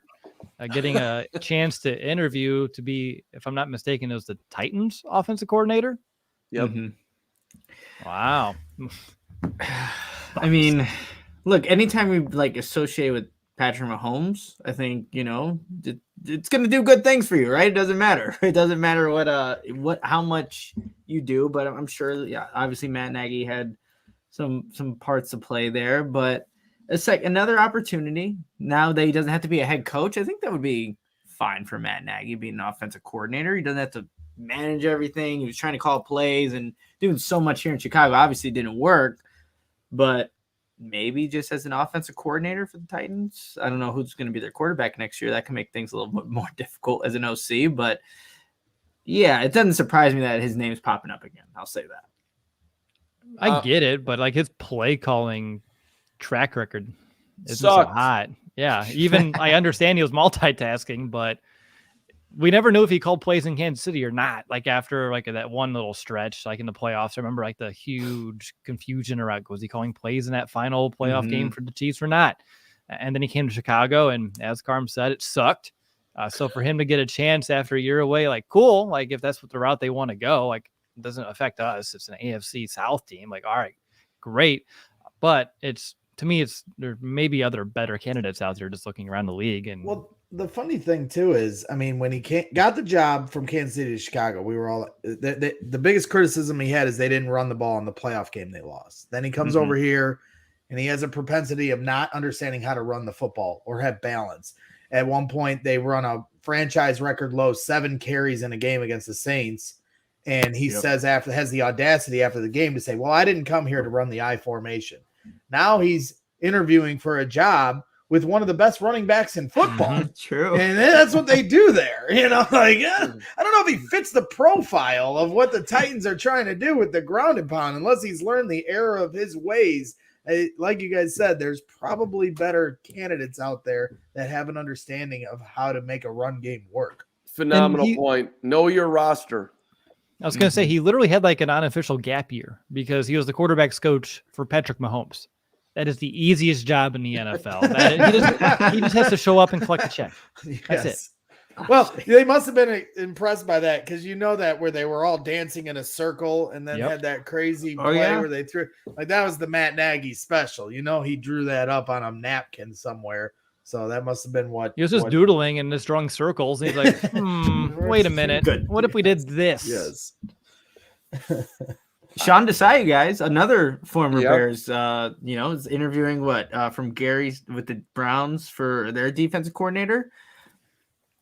Speaker 1: getting a chance to interview to be, if I'm not mistaken, it was the Titans offensive coordinator.
Speaker 3: Yep.
Speaker 4: Mm-hmm.
Speaker 1: Wow.
Speaker 4: I mean, look, anytime we associate with Patrick Mahomes, I think, it's going to do good things for you, right? It doesn't matter. It doesn't matter how much you do, but I'm sure, obviously Matt Nagy had some parts to play there, but it's like another opportunity. Now that he doesn't have to be a head coach, I think that would be fine for Matt Nagy being an offensive coordinator. He doesn't have to manage everything. He was trying to call plays and doing so much here in Chicago. Obviously it didn't work, but maybe just as an offensive coordinator for the Titans. I don't know who's going to be their quarterback next year. That can make things a little bit more difficult as an OC, but yeah, it doesn't surprise me that his name's popping up again. I'll say that.
Speaker 1: I get it, but his play calling track record isn't so hot. Yeah. Even I understand he was multitasking, but we never knew if he called plays in Kansas City or not. After that one little stretch, in the playoffs, I remember the huge confusion around, was he calling plays in that final playoff game for the Chiefs or not? And then he came to Chicago, and as Carm said, it sucked. So for him to get a chance after a year away, cool. If that's what the route they want to go, it doesn't affect us. It's an AFC South team. All right, great. But to me, there may be other better candidates out there just looking around the league. And
Speaker 2: the funny thing too is, when he got the job from Kansas City to Chicago, we were all the biggest criticism he had is they didn't run the ball in the playoff game they lost. Then he comes over here and he has a propensity of not understanding how to run the football or have balance. At one point, they run a franchise record low 7 carries in a game against the Saints. And he has the audacity after the game to say, well, I didn't come here to run the I formation. Now he's interviewing for a job with one of the best running backs in football.
Speaker 4: True.
Speaker 2: And that's what they do there. I don't know if he fits the profile of what the Titans are trying to do with the ground and pound, unless he's learned the error of his ways. Like you guys said, there's probably better candidates out there that have an understanding of how to make a run game work.
Speaker 3: Phenomenal point. Know your roster.
Speaker 1: I was going to say he literally had like an unofficial gap year because he was the quarterback's coach for Patrick Mahomes. That is the easiest job in the NFL. He just has to show up and collect a check. That's it.
Speaker 2: Well, they must have been impressed by that because you know that where they were all dancing in a circle and then had that crazy play where they threw like that was the Matt Nagy special. You know, he drew that up on a napkin somewhere. So that must have been what
Speaker 1: he was just doodling and just drawing circles. And he's like, wait a minute. What if we did this?
Speaker 2: Yes.
Speaker 4: Sean Desai, guys, another former Bears, is interviewing from Gary with the Browns for their defensive coordinator.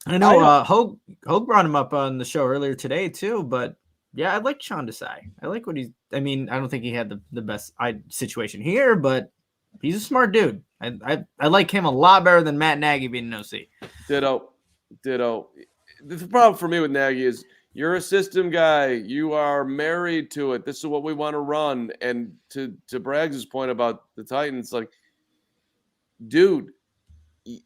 Speaker 4: I know Hogue brought him up on the show earlier today too, but yeah, I like Sean Desai. I like what I don't think he had the best situation here, but he's a smart dude. I like him a lot better than Matt Nagy being an OC. Ditto.
Speaker 3: The problem for me with Nagy is you're a system guy. You are married to it. This is what we want to run. And to Braggs' point about the Titans, like, dude,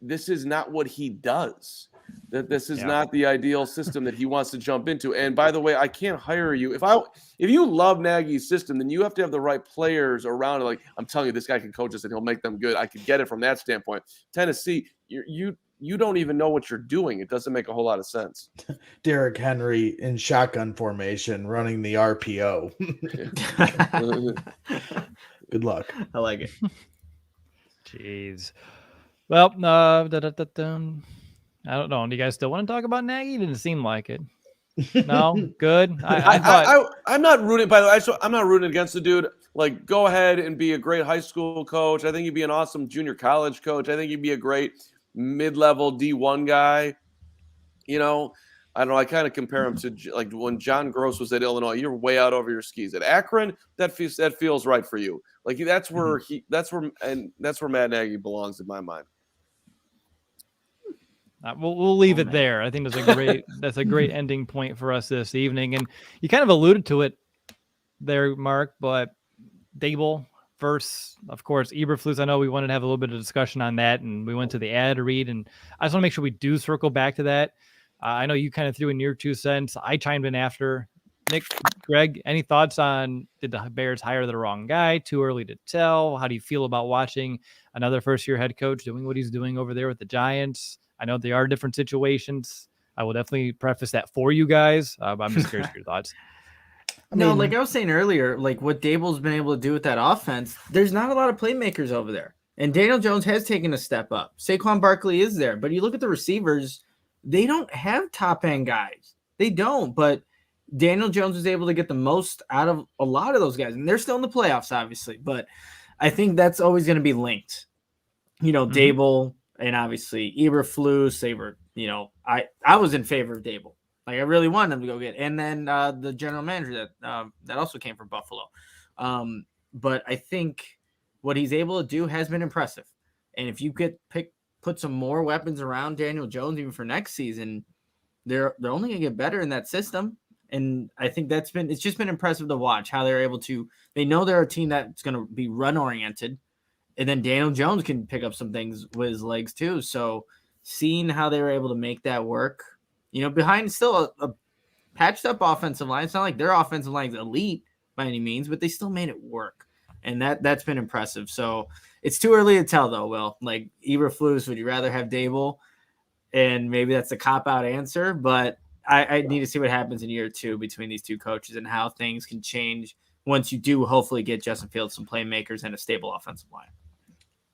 Speaker 3: this is not what he does. That this is not the ideal system that he wants to jump into. And by the way, I can't hire you. If you love Nagy's system, then you have to have the right players around it. Like, I'm telling you, this guy can coach us and he'll make them good. I could get it from that standpoint. Tennessee, you don't even know what you're doing. It doesn't make a whole lot of sense.
Speaker 2: Derrick Henry in shotgun formation running the RPO. Good luck.
Speaker 4: I like it.
Speaker 1: Jeez. Well, I don't know. Do you guys still want to talk about Nagy? Didn't seem like it. No, good.
Speaker 3: I'm not rooting. By the way, I'm not rooting against the dude. Like, go ahead and be a great high school coach. I think you'd be an awesome junior college coach. I think you'd be a great mid-level D1 guy. You know, I don't know. I kind of compare him to like when John Gross was at Illinois. You're way out over your skis. At Akron, that feels right for you. Like that's where Matt Nagy belongs in my mind.
Speaker 1: We'll leave it there. I think that's a great ending point for us this evening. And you kind of alluded to it there, Mark, but Dable versus, of course, Eberflus. I know we wanted to have a little bit of discussion on that, and we went to the ad read, and I just want to make sure we do circle back to that. I know you kind of threw in your 2 cents. I chimed in after. Nick, Greg, any thoughts on did the Bears hire the wrong guy? Too early to tell. How do you feel about watching another first-year head coach doing what he's doing over there with the Giants? I know they are different situations. I will definitely preface that for you guys. But I'm just curious for your thoughts.
Speaker 4: Like I was saying earlier, like what Dable's been able to do with that offense, there's not a lot of playmakers over there. And Daniel Jones has taken a step up. Saquon Barkley is there. But you look at the receivers, they don't have top-end guys. They don't. But Daniel Jones was able to get the most out of a lot of those guys. And they're still in the playoffs, obviously. But I think that's always going to be linked. Dable and obviously Eberflus, I was in favor of Dable. Like I really wanted him to go get. And then the general manager that also came from Buffalo. But I think what he's able to do has been impressive. And if you put some more weapons around Daniel Jones even for next season, they're only going to get better in that system. And I think it's just been impressive to watch how they're able to. They know they're a team that's going to be run oriented. And then Daniel Jones can pick up some things with his legs too. So seeing how they were able to make that work, behind still a patched up offensive line. It's not like their offensive line is elite by any means, but they still made it work. And that's been impressive. So it's too early to tell though, Will. Like Eberflus, would you rather have Dable? And maybe that's a cop-out answer, but I need to see what happens in year 2 between these two coaches and how things can change once you do hopefully get Justin Fields some playmakers and a stable offensive line.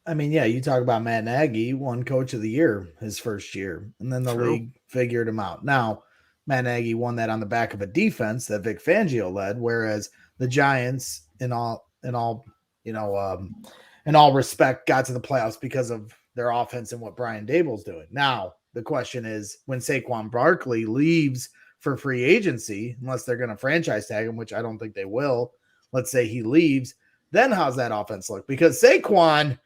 Speaker 2: I mean, yeah, you talk about Matt Nagy, won Coach of the Year his first year, and then the league figured him out. Now, Matt Nagy won that on the back of a defense that Vic Fangio led, whereas the Giants, in all respect, got to the playoffs because of their offense and what Brian Dable's doing. Now, the question is, when Saquon Barkley leaves for free agency, unless they're going to franchise tag him, which I don't think they will, let's say he leaves, then how's that offense look? Because Saquon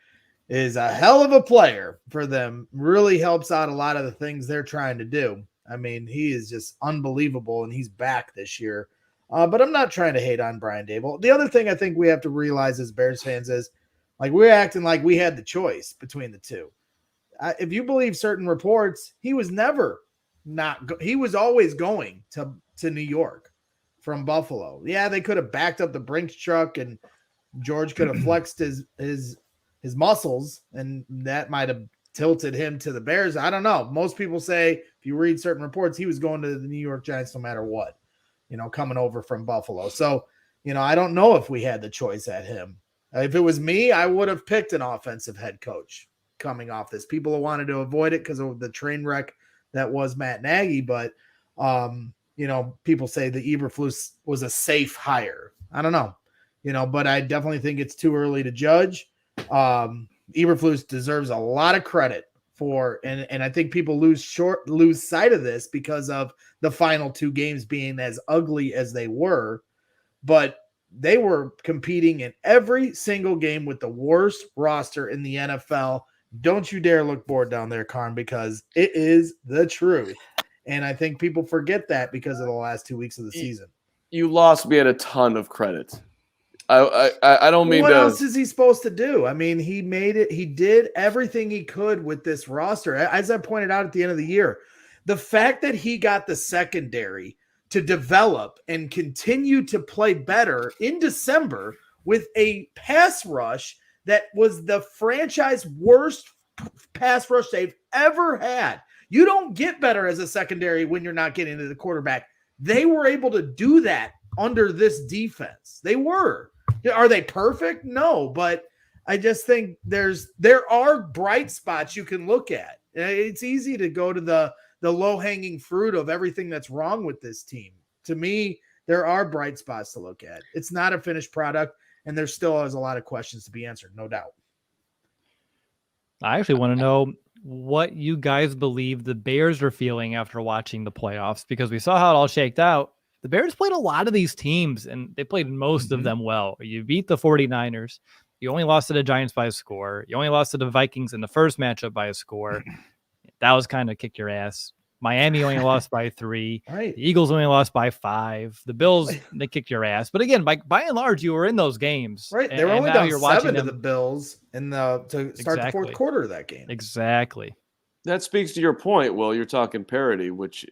Speaker 2: is a hell of a player for them, really helps out a lot of the things they're trying to do. I mean, he is just unbelievable, and he's back this year. But I'm not trying to hate on Brian Dable. The other thing I think we have to realize as Bears fans is, like, we're acting like we had the choice between the two. If you believe certain reports, he was never he was always going to New York from Buffalo. Yeah, they could have backed up the Brinks truck and George could have flexed his muscles, and that might have tilted him to the Bears. I don't know. Most people say, if you read certain reports, he was going to the New York Giants no matter what, coming over from Buffalo. So, I don't know if we had the choice at him. If it was me, I would have picked an offensive head coach coming off this. People wanted to avoid it because of the train wreck that was Matt Nagy, but people say the Eberflus was a safe hire. I don't know, but I definitely think it's too early to judge. Eberflus deserves a lot of credit for, and I think people lose sight of this because of the final two games being as ugly as they were, but they were competing in every single game with the worst roster in the NFL. Don't you dare look bored down there, Carm, because it is the truth. And I think people forget that because of the last 2 weeks of the season.
Speaker 3: You lost me at a ton of credit. I don't mean
Speaker 2: what
Speaker 3: to.
Speaker 2: What else is he supposed to do? I mean, he made it. He did everything he could with this roster. As I pointed out at the end of the year, the fact that he got the secondary to develop and continue to play better in December with a pass rush that was the franchise worst pass rush they've ever had. You don't get better as a secondary when you're not getting to the quarterback. They were able to do that under this defense. They were. Are they perfect? No, but I just think there are bright spots you can look at. It's easy to go to the low-hanging fruit of everything that's wrong with this team. To me, there are bright spots to look at. It's not a finished product, and there still is a lot of questions to be answered, no doubt.
Speaker 1: I actually want to know what you guys believe the Bears are feeling after watching the playoffs, because we saw how it all shaked out. The Bears played a lot of these teams, and they played most of them well. You beat the 49ers. You only lost to the Giants by a score. You only lost to the Vikings in the first matchup by a score. That was kind of kick your ass. Miami only lost by 3.
Speaker 2: Right.
Speaker 1: The Eagles only lost by 5. The Bills, they kicked your ass. But again, by and large, you were in those games.
Speaker 2: Right. They were only down 7 to the Bills to start the fourth quarter of that game.
Speaker 1: Exactly.
Speaker 3: That speaks to your point, Will. You're talking parity, which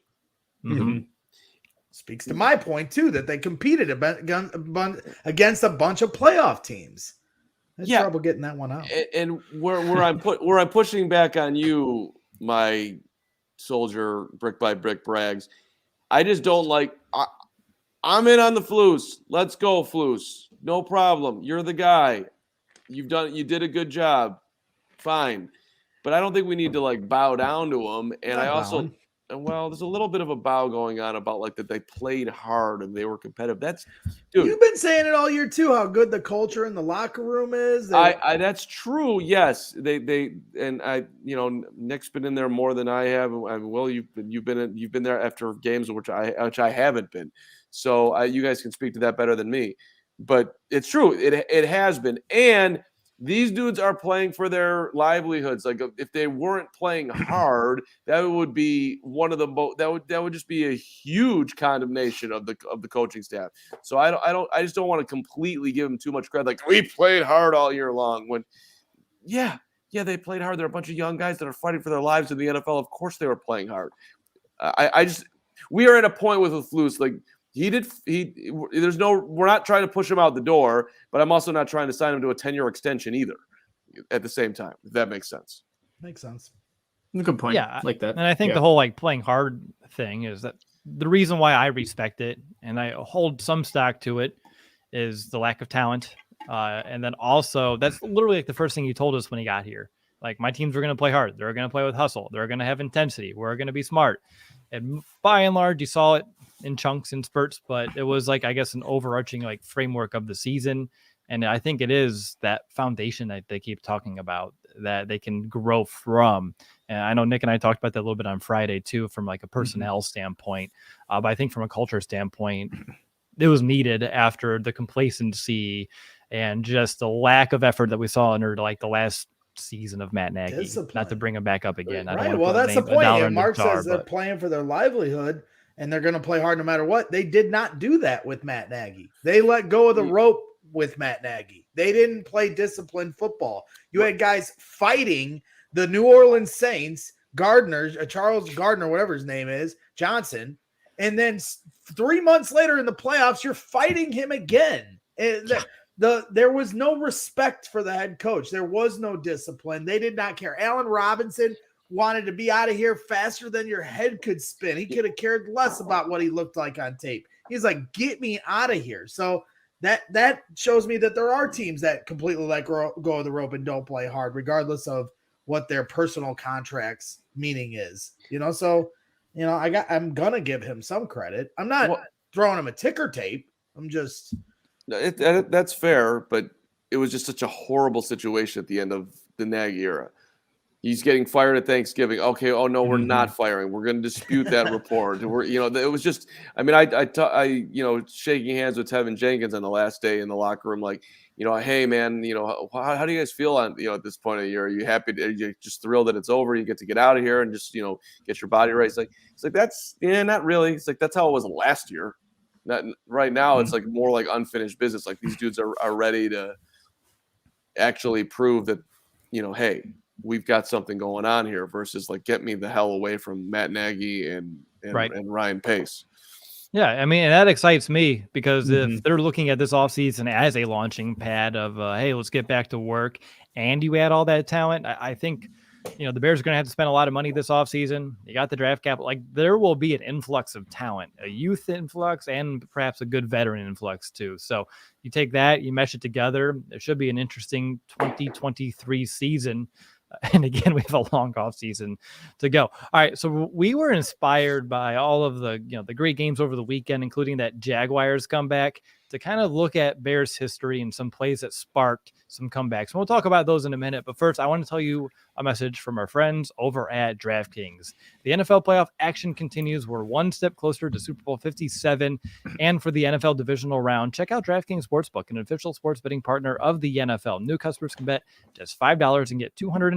Speaker 2: speaks to my point, too, that they competed against a bunch of playoff teams. I had trouble getting that one out.
Speaker 3: And where I'm pushing back on you, my soldier brick by brick brags, I just don't like. I'm in on the Flus. Let's go, Flus. No problem. You're the guy. You did a good job. Fine, but I don't think we need to bow down to him. And I also. Well, there's a little bit of a bow going on about that they played hard and they were competitive. Dude.
Speaker 2: You've been saying it all year too, how good the culture in the locker room is.
Speaker 3: That's true. Yes, they and I, Nick's been in there more than I have. Will, you've been there after games which I haven't been. So you guys can speak to that better than me. But it's true. It has been. And these dudes are playing for their livelihoods. If they weren't playing hard, that would be one of the that would just be a huge condemnation of the coaching staff. So I just don't want to completely give them too much credit. We played hard all year long. When yeah, they played hard. They're a bunch of young guys that are fighting for their lives in the NFL. Of course they were playing hard. We are at a point with Flus we're not trying to push him out the door, but I'm also not trying to sign him to a 10-year extension either at the same time, if that makes sense.
Speaker 2: Makes sense.
Speaker 4: Good point.
Speaker 1: Yeah.
Speaker 4: Like that.
Speaker 1: And I think the whole playing hard thing is that the reason why I respect it and I hold some stock to it is the lack of talent. And then also that's literally the first thing he told us when he got here. My teams were going to play hard. They're going to play with hustle. They're going to have intensity. We're going to be smart. And by and large, you saw it in chunks and spurts, but it was I guess an overarching framework of the season. And I think it is that foundation that they keep talking about that they can grow from. And I know Nick and I talked about that a little bit on Friday too, from a personnel standpoint. But I think from a culture standpoint, it was needed after the complacency and just the lack of effort that we saw under the last season of Matt Nagy.
Speaker 2: Discipline.
Speaker 1: Not to bring him back up again.
Speaker 2: Right. Well, that's the point. And Mark says they're playing for their livelihood and they're going to play hard no matter what. They did not do that with Matt Nagy. They let go of the rope with Matt Nagy. They didn't play disciplined football. You had guys fighting the New Orleans Saints, Charles Gardner, whatever his name is, Johnson, and then 3 months later in the playoffs, you're fighting him again. There was no respect for the head coach. There was no discipline. They did not care. Allen Robinson wanted to be out of here faster than your head could spin. He could have cared less about what he looked like on tape. He's like, get me out of here. So that shows me that there are teams that completely let go of the rope and don't play hard, regardless of what their personal contracts meaning is. So I'm gonna give him some credit. I'm not throwing him a ticker tape. I'm just
Speaker 3: that's fair, but it was just such a horrible situation at the end of the Nagy era. He's getting fired at Thanksgiving. Okay. Oh no, we're not firing. We're going to dispute that report. It was just, I mean, I shaking hands with Tevin Jenkins on the last day in the locker room, like, hey man, how do you guys feel on, at this point of the year? Are you happy? Are you just thrilled that it's over? You get out of here and just, get your body right. It's like, that's not really. It's like, that's how it was last year. Not right now. It's like more like unfinished business. Like these dudes are ready to actually prove that, hey, we've got something going on here versus like get me the hell away from Matt Nagy and Ryan Pace.
Speaker 1: Yeah, I mean, and that excites me because if they're looking at this offseason as a launching pad of, hey, let's get back to work, and you add all that talent, I think, the Bears are going to have to spend a lot of money this offseason. You got the draft capital. Like, there will be an influx of talent, a youth influx, and perhaps a good veteran influx, too. So you take that, you mesh it together. There should be an interesting 2023 season. And again, we have a long off season to go. All right. So we were inspired by all of the great games over the weekend, including that Jaguars comeback, to kind of look at Bears history and some plays that sparked some comebacks. And we'll talk about those in a minute. But first, I want to tell you a message from our friends over at DraftKings. The NFL playoff action continues. We're one step closer to Super Bowl 57. And for the NFL divisional round, check out DraftKings Sportsbook, an official sports betting partner of the NFL. New customers can bet just $5 and get 200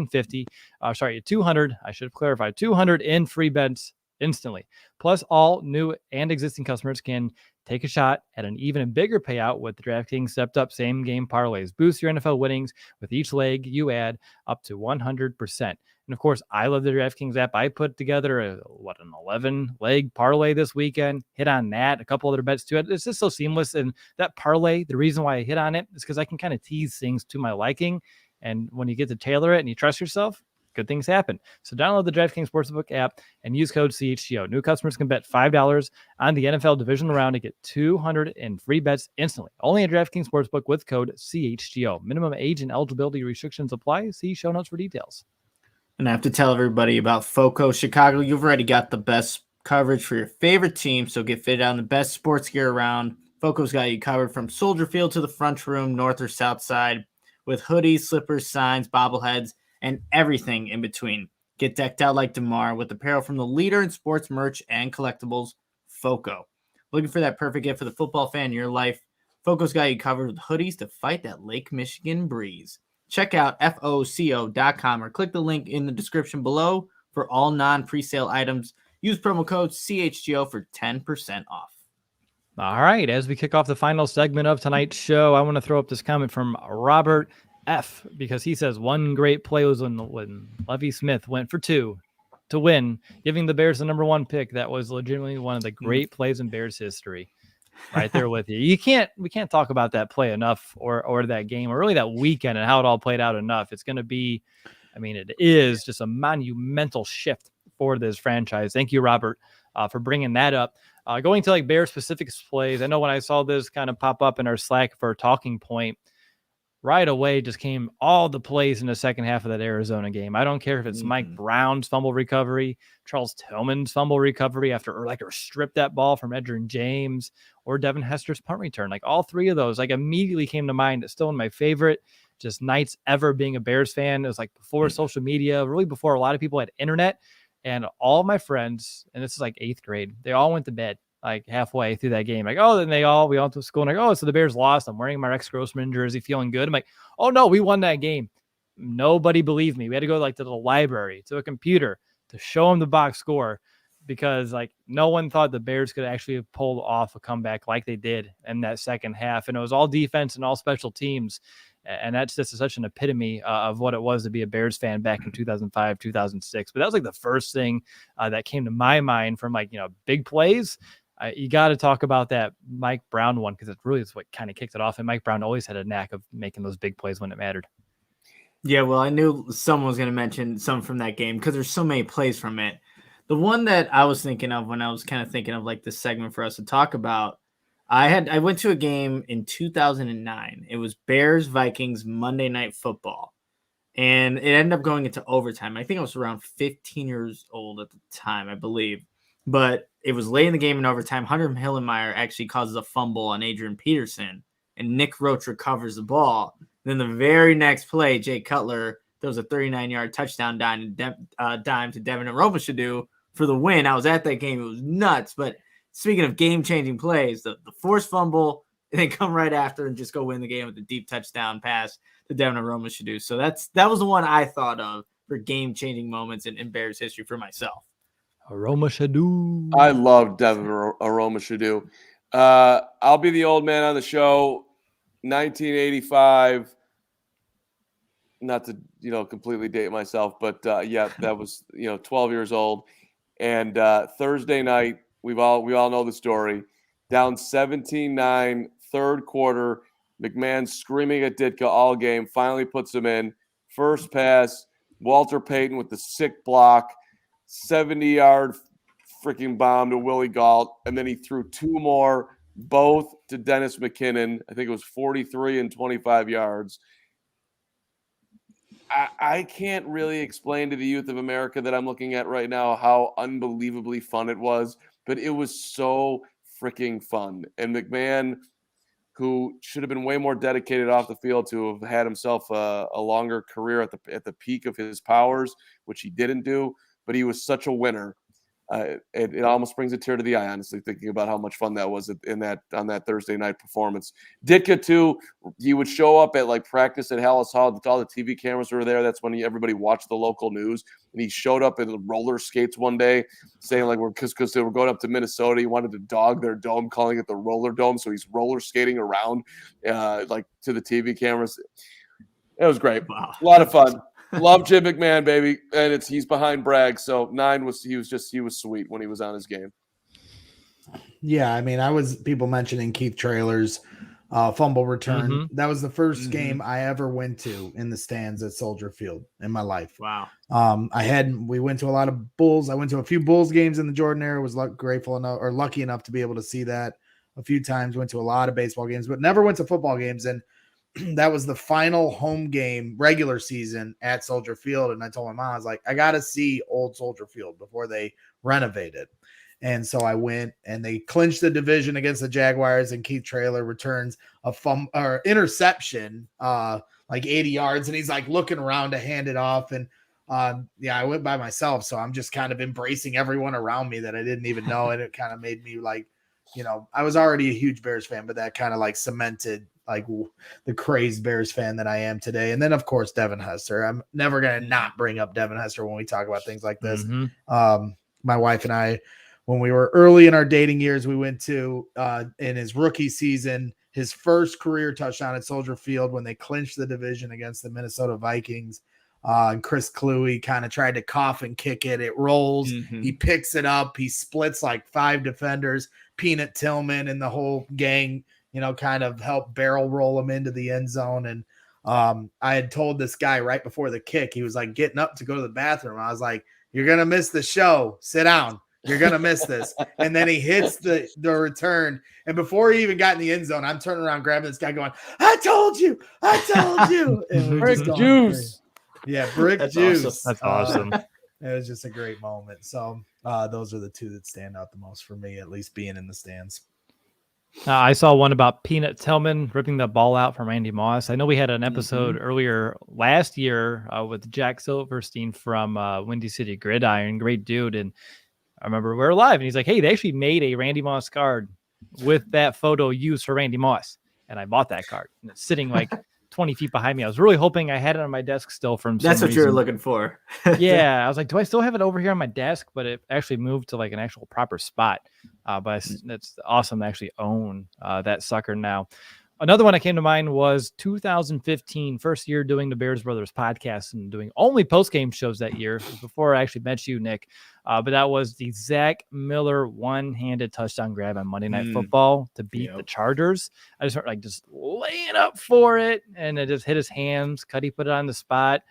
Speaker 1: in free bets instantly. Plus, all new and existing customers can take a shot at an even bigger payout with the DraftKings stepped up same game parlays. Boost your NFL winnings with each leg you add up to 100%. And of course, I love the DraftKings app. I put together an 11 leg parlay this weekend, hit on that, a couple other bets too. It's just so seamless. And that parlay, the reason why I hit on it is because I can kind of tease things to my liking. And when you get to tailor it and you trust yourself, good things happen. So download the DraftKings Sportsbook app and use code CHGO. New customers can bet $5 on the NFL divisional round to get 200 in free bets instantly. Only at DraftKings Sportsbook with code CHGO. Minimum age and eligibility restrictions apply. See show notes for details.
Speaker 4: And I have to tell everybody about Foco Chicago. You've already got the best coverage for your favorite team, so get fitted on the best sports gear around. Foco's got you covered from Soldier Field to the front room, north or south side, with hoodies, slippers, signs, bobbleheads, and everything in between. Get decked out like DeMar with apparel from the leader in sports merch and collectibles, Foco. Looking for that perfect gift for the football fan in your life? Foco's got you covered with hoodies to fight that Lake Michigan breeze. Check out FOCO.com or click the link in the description below for all non-presale items. Use promo code CHGO for 10% off.
Speaker 1: All right. As we kick off the final segment of tonight's show, I want to throw up this comment from Robert F, because he says one great play was when Lovie Smith went for 2 to win, giving the Bears the number 1 pick. That was legitimately one of the great plays in Bears history. Right there with you. We can't talk about that play enough, or that game, or really that weekend and how it all played out enough. It's going to be, it is just a monumental shift for this franchise. Thank you, Robert, for bringing that up. Going to like Bears specific plays. I know when I saw this kind of pop up in our Slack for a talking point, right away just came all the plays in the second half of that Arizona game. I don't care if it's Mike Brown's fumble recovery, Charles Tillman's fumble recovery after Urlacher stripped that ball from Edgerrin James, or Devin Hester's punt return. Like all three of those, like immediately came to mind. It's still one of my favorite just nights ever being a Bears fan. It was like before social media, really before a lot of people had internet, and all of my friends, and this is like 8th grade, they all went to bed like halfway through that game. Like, oh, then we all went to school and like, oh, so the Bears lost. I'm wearing my Rex Grossman jersey, feeling good. I'm like, oh no, we won that game. Nobody believed me. We had to go like to the library, to a computer to show them the box score, because like no one thought the Bears could actually have pulled off a comeback like they did in that second half. And it was all defense and all special teams. And that's just such an epitome of what it was to be a Bears fan back in 2005, 2006. But that was like the first thing that came to my mind from like, big plays. you got to talk about that Mike Brown one because it really is what kind of kicked it off. And Mike Brown always had a knack of making those big plays when it mattered.
Speaker 4: Yeah, well, I knew someone was going to mention some from that game because there's so many plays from it. The one that I was thinking of when I was kind of thinking of like this segment for us to talk about, I went to a game in 2009. It was Bears-Vikings Monday Night Football, and it ended up going into overtime. I think I was around 15 years old at the time, I believe. But it was late in the game in overtime. Hunter Hillenmeyer actually causes a fumble on Adrian Peterson, and Nick Roach recovers the ball. Then the very next play, Jay Cutler throws a 39-yard touchdown dime to Devin Aromashadu for the win. I was at that game. It was nuts. But speaking of game-changing plays, the forced fumble, and then come right after and just go win the game with a deep touchdown pass to Devin Aromashadu. So that was the one I thought of for game-changing moments in Bears history for myself.
Speaker 1: Aromashadu.
Speaker 3: I love Devin Aromashadu. I'll be the old man on the show. 1985. Not to completely date myself, but yeah, that was 12 years old. And Thursday night, we all know the story. Down 17-9, third quarter. McMahon screaming at Ditka all game. Finally puts him in. First pass. Walter Payton with the sick block. 70-yard freaking bomb to Willie Gault, and then he threw two more, both to Dennis McKinnon. I think it was 43 and 25 yards. I can't really explain to the youth of America that I'm looking at right now how unbelievably fun it was, but it was so freaking fun. And McMahon, who should have been way more dedicated off the field to have had himself a longer career at the peak of his powers, which he didn't do, but he was such a winner. It almost brings a tear to the eye, honestly, thinking about how much fun that was on that Thursday night performance. Ditka, too, he would show up at like practice at Hallis Hall. All the TV cameras were there. That's when everybody watched the local news. And he showed up in roller skates one day, saying like because they were going up to Minnesota, he wanted to dog their dome, calling it the Roller Dome. So he's roller skating around like to the TV cameras. It was great. Wow. A lot of fun. Love Jim McMahon, baby, and he's behind Bragg. So 9 was he was sweet when he was on his game.
Speaker 2: Yeah, I mean, people mentioning Keith Traylor's fumble return.
Speaker 1: Mm-hmm.
Speaker 2: That was the first game I ever went to in the stands at Soldier Field in my life.
Speaker 4: Wow.
Speaker 2: We went to a lot of Bulls. I went to a few Bulls games in the Jordan era. Was lucky enough to be able to see that a few times. Went to a lot of baseball games, but never went to football games. And that was the final home game regular season at Soldier Field. And I told my mom, I was like, I got to see old Soldier Field before they renovate it. And so I went, and they clinched the division against the Jaguars, and Keith Traylor returns a interception, like 80 yards. And he's like looking around to hand it off. And I went by myself. So I'm just kind of embracing everyone around me that I didn't even know. And it kind of made me like, I was already a huge Bears fan, but that kind of like cemented like the crazed Bears fan that I am today. And then of course, Devin Hester. I'm never going to not bring up Devin Hester when we talk about things like this.
Speaker 1: Mm-hmm.
Speaker 2: My wife and I, when we were early in our dating years, we went to, in his rookie season, his first career touchdown at Soldier Field when they clinched the division against the Minnesota Vikings. And Chris Cluey kind of tried to cough and kick it. It rolls. Mm-hmm. He picks it up. He splits like 5 defenders. Peanut Tillman and the whole gang, kind of help barrel roll him into the end zone. And I had told this guy right before the kick, he was like getting up to go to the bathroom. I was like, you're going to miss the show. Sit down. You're going to miss this. And then he hits the return. And before he even got in the end zone, I'm turning around, grabbing this guy going, I told you.
Speaker 3: Brick juice.
Speaker 2: Yeah, brick
Speaker 4: That's
Speaker 2: juice.
Speaker 4: Awesome.
Speaker 1: That's awesome.
Speaker 2: It was just a great moment. So those are the two that stand out the most for me, at least being in the stands.
Speaker 1: I saw one about Peanut Tillman ripping the ball out from Randy Moss. I know we had an episode earlier last year with Jack Silverstein from Windy City Gridiron. Great dude. And I remember we were live, and he's like, hey, they actually made a Randy Moss card with that photo used for Randy Moss. And I bought that card. And it's sitting like 20 feet behind me. I was really hoping I had it on my desk still from some
Speaker 4: That's what
Speaker 1: reason.
Speaker 4: you were looking for.
Speaker 1: Yeah. I was like, do I still have it over here on my desk? But it actually moved to like an actual proper spot. But it's awesome to actually own that sucker now. Another one that came to mind was 2015, first year doing the Bears Brothers podcast and doing only post-game shows that year before I actually met you, Nick. But that was the Zach Miller one-handed touchdown grab on Monday Night Football to beat the Chargers. I just heard just laying up for it, and it just hit his hands. Cuddy put it on the spot.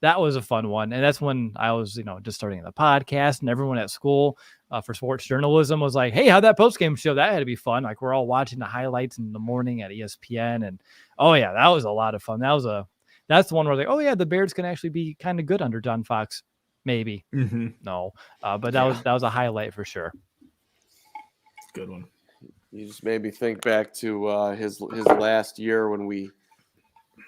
Speaker 1: That was a fun one. And that's when I was, just starting the podcast, and everyone at school for sports journalism was like, hey, how'd that post-game show? That had to be fun. Like, we're all watching the highlights in the morning at ESPN. And, oh, yeah, that was a lot of fun. That's the one where like, oh, yeah, the Bears can actually be kind of good under John Fox. Maybe. No. But that was a highlight for sure.
Speaker 4: Good one.
Speaker 3: You just made me think back to his last year when we –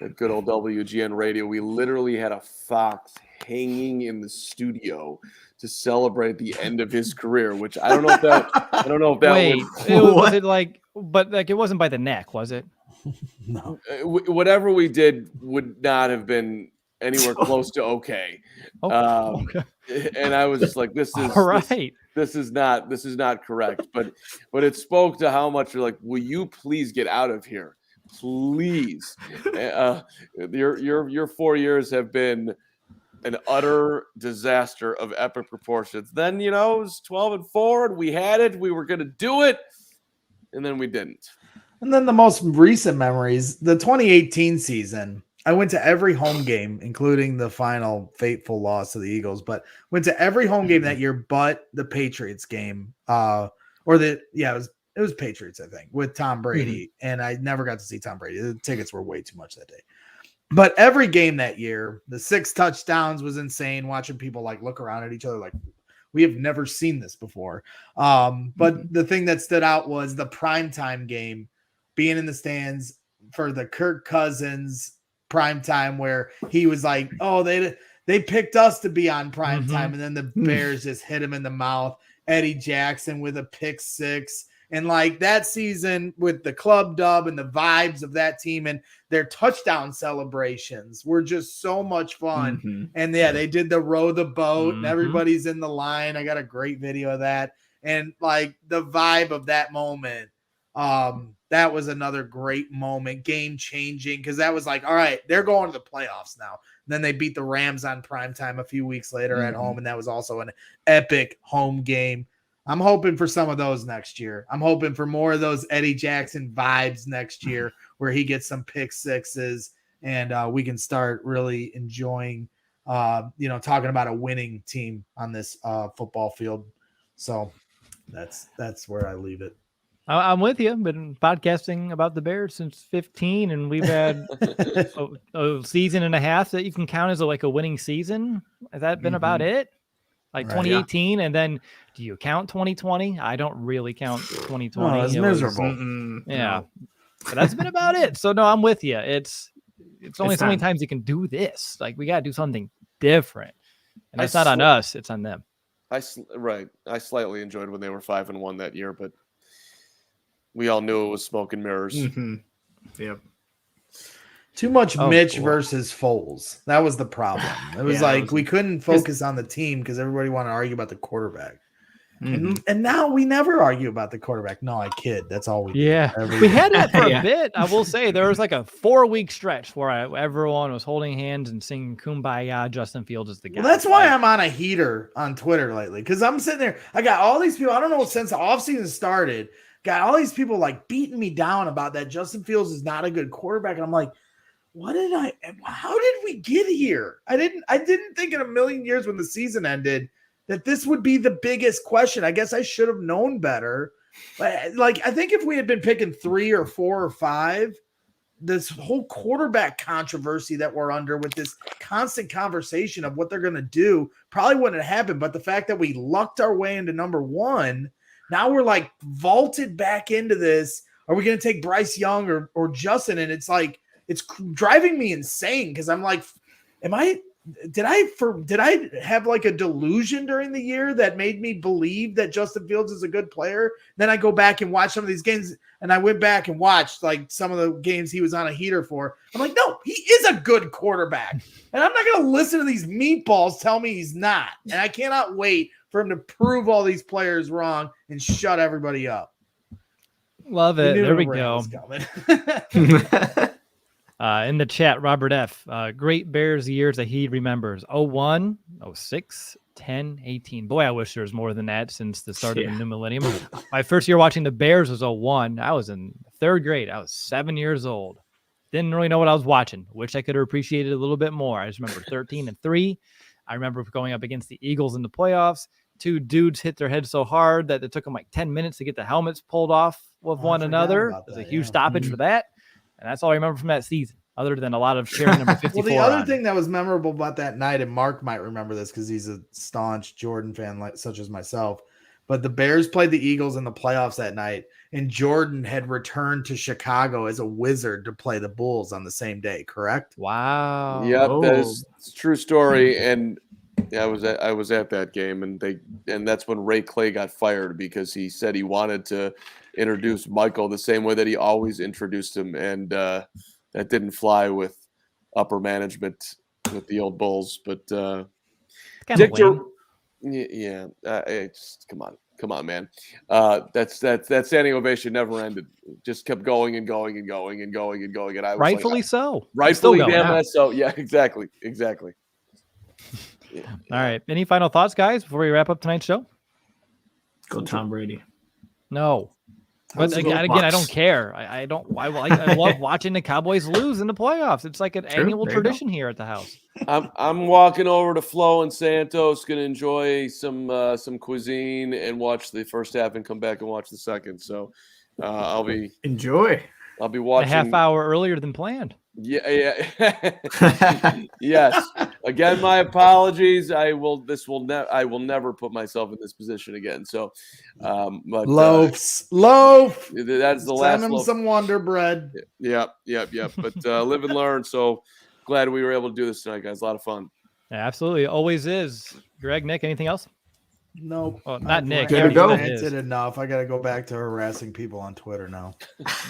Speaker 3: at good old WGN radio, we literally had a fox hanging in the studio to celebrate the end of his career, which I don't know if that
Speaker 1: Wait, was it like, but like it wasn't by the neck, was it?
Speaker 2: No.
Speaker 3: Whatever we did would not have been anywhere close to okay.
Speaker 1: Okay.
Speaker 3: And I was just like, this is
Speaker 1: all right.
Speaker 3: This is not correct. But it spoke to how much you're like, will you please get out of here? Please. Your 4 years have been an utter disaster of epic proportions. Then, it was 12-4 and we had it. We were going to do it. And then we didn't.
Speaker 2: And then the most recent memories, the 2018 season, I went to every home game, including the final fateful loss to the Eagles, but went to every home game that year but the Patriots game. It was Patriots, I think, with Tom Brady. And I never got to see Tom Brady. The tickets were way too much that day. But every game that year, the 6 touchdowns was insane. Watching people like look around at each other like, we have never seen this before. But the thing that stood out was the primetime game, being in the stands for the Kirk Cousins primetime, where he was like, oh, they picked us to be on primetime. And then the Bears just hit him in the mouth. Eddie Jackson with a pick 6. And like that season with the club dub and the vibes of that team and their touchdown celebrations were just so much fun. And yeah, they did the row the boat and everybody's in the line. I got a great video of that. And like the vibe of that moment, that was another great moment, game changing, because that was like, all right, they're going to the playoffs now. And then they beat the Rams on primetime a few weeks later at home. And that was also an epic home game. I'm hoping for some of those next year. I'm hoping for more of those Eddie Jackson vibes next year where he gets some pick 6s and we can start really enjoying, talking about a winning team on this football field. So that's where I leave it.
Speaker 1: I'm with you. Been podcasting about the Bears since 15, and we've had a season and a half that you can count as a winning season. Has that been about it? Like 2018, and then do you count 2020? I don't really count 2020.
Speaker 2: No, it's miserable.
Speaker 1: Yeah, but that's been about it. So no, I'm with you. It's only so many times you can do this. Like we got to do something different, and it's not on us; it's on them.
Speaker 3: I slightly enjoyed when they were 5-1 that year, but we all knew it was smoke and mirrors.
Speaker 4: Yep.
Speaker 2: Too much Mitch versus Foles. That was the problem. It was we couldn't focus on the team because everybody wanted to argue about the quarterback. And now we never argue about the quarterback. No, I kid. That's all we do.
Speaker 1: We had that for a bit. I will say there was like a 4-week stretch where everyone was holding hands and singing Kumbaya. Justin Fields is the guy.
Speaker 2: Well, that's why I'm on a heater on Twitter lately, because I'm sitting there. I got all these people. I don't know, since the offseason started, got all these people like beating me down about that Justin Fields is not a good quarterback. And I'm like, how did we get here? I didn't think in a million years when the season ended that this would be the biggest question. I guess I should have known better. But I think if we had been picking 3 or 4 or 5, this whole quarterback controversy that we're under with this constant conversation of what they're going to do probably wouldn't have happened. But the fact that we lucked our way into number 1, now we're vaulted back into this. Are we going to take Bryce Young or Justin? And it's it's driving me insane because I'm like, did I have a delusion during the year that made me believe that Justin Fields is a good player? Then I go back and watch some of these games, and I went back and watched some of the games he was on a heater for. I'm like, no, he is a good quarterback. And I'm not going to listen to these meatballs tell me he's not. And I cannot wait for him to prove all these players wrong and shut everybody up.
Speaker 1: Love it. There we go. In the chat, Robert F. Great Bears years that he remembers. 01, 06, 10, 18. Boy, I wish there was more than that since the start of the new millennium. My first year watching the Bears was 01. I was in third grade. I was 7 years old. Didn't really know what I was watching. Wish I could have appreciated it a little bit more. I just remember 13-3. I remember going up against the Eagles in the playoffs. Two dudes hit their head so hard that it took them like 10 minutes to get the helmets pulled off with one another. There's a huge stoppage for that. And that's all I remember from that season, other than a lot of sharing number 54.
Speaker 2: Well, the other thing that was memorable about that night, and Mark might remember this because he's a staunch Jordan fan, like such as myself, but the Bears played the Eagles in the playoffs that night, and Jordan had returned to Chicago as a Wizard to play the Bulls on the same day, correct?
Speaker 1: Wow.
Speaker 3: Yep, that is a true story. And I was at that game, and that's when Ray Clay got fired because he said he wanted to introduce Michael the same way that he always introduced him, and that didn't fly with upper management with the old Bulls. But Dick, just come on, man. That standing ovation never ended. Just kept going and going and going and going and going. And I was
Speaker 1: rightfully
Speaker 3: like,
Speaker 1: so.
Speaker 3: Rightfully damn so. Yeah, exactly.
Speaker 1: Yeah. All right. Any final thoughts, guys, before we wrap up tonight's show?
Speaker 4: Go Tom Brady.
Speaker 1: No. But again, I don't care. I love watching the Cowboys lose in the playoffs. It's like an annual tradition here at the house.
Speaker 3: I'm walking over to Flo and Santos, gonna enjoy some cuisine and watch the first half and come back and watch the second. So I'll be watching
Speaker 1: a half hour earlier than planned.
Speaker 3: Yeah. Yes. Again, my apologies. I will never put myself in this position again. So, but
Speaker 2: loaf.
Speaker 3: That's the last.
Speaker 2: Send him some Wonder Bread.
Speaker 3: Yep. But live and learn. So glad we were able to do this tonight, guys. A lot of fun.
Speaker 1: Yeah, absolutely, always is. Greg, Nick, anything else?
Speaker 2: Nope.
Speaker 1: Oh, not Nick.
Speaker 4: Good to go.
Speaker 2: Ranted enough. I got to go back to harassing people on Twitter now.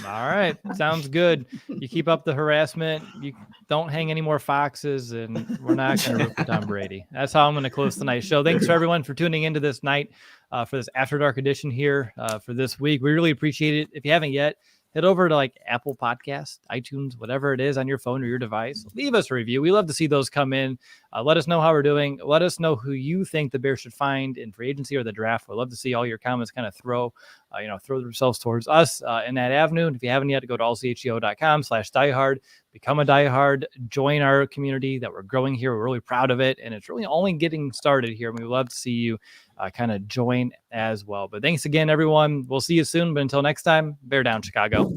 Speaker 1: All right. Sounds good. You keep up the harassment. You don't hang any more foxes, and we're not going to root for Tom Brady. That's how I'm going to close tonight's show. Thanks for everyone for tuning into this night for this After Dark edition here for this week. We really appreciate it. If you haven't yet, head over to like Apple Podcasts, iTunes, whatever it is on your phone or your device. Leave us a review. We love to see those come in. Let us know how we're doing. Let us know who you think the Bears should find in free agency or the draft. We'd love to see all your comments kind of throw themselves towards us in that avenue. And if you haven't yet, go to allchgo.com/diehard, become a diehard, join our community that we're growing here. We're really proud of it. And it's really only getting started here. And we'd love to see you kind of join as well. But thanks again, everyone. We'll see you soon. But until next time, bear down, Chicago.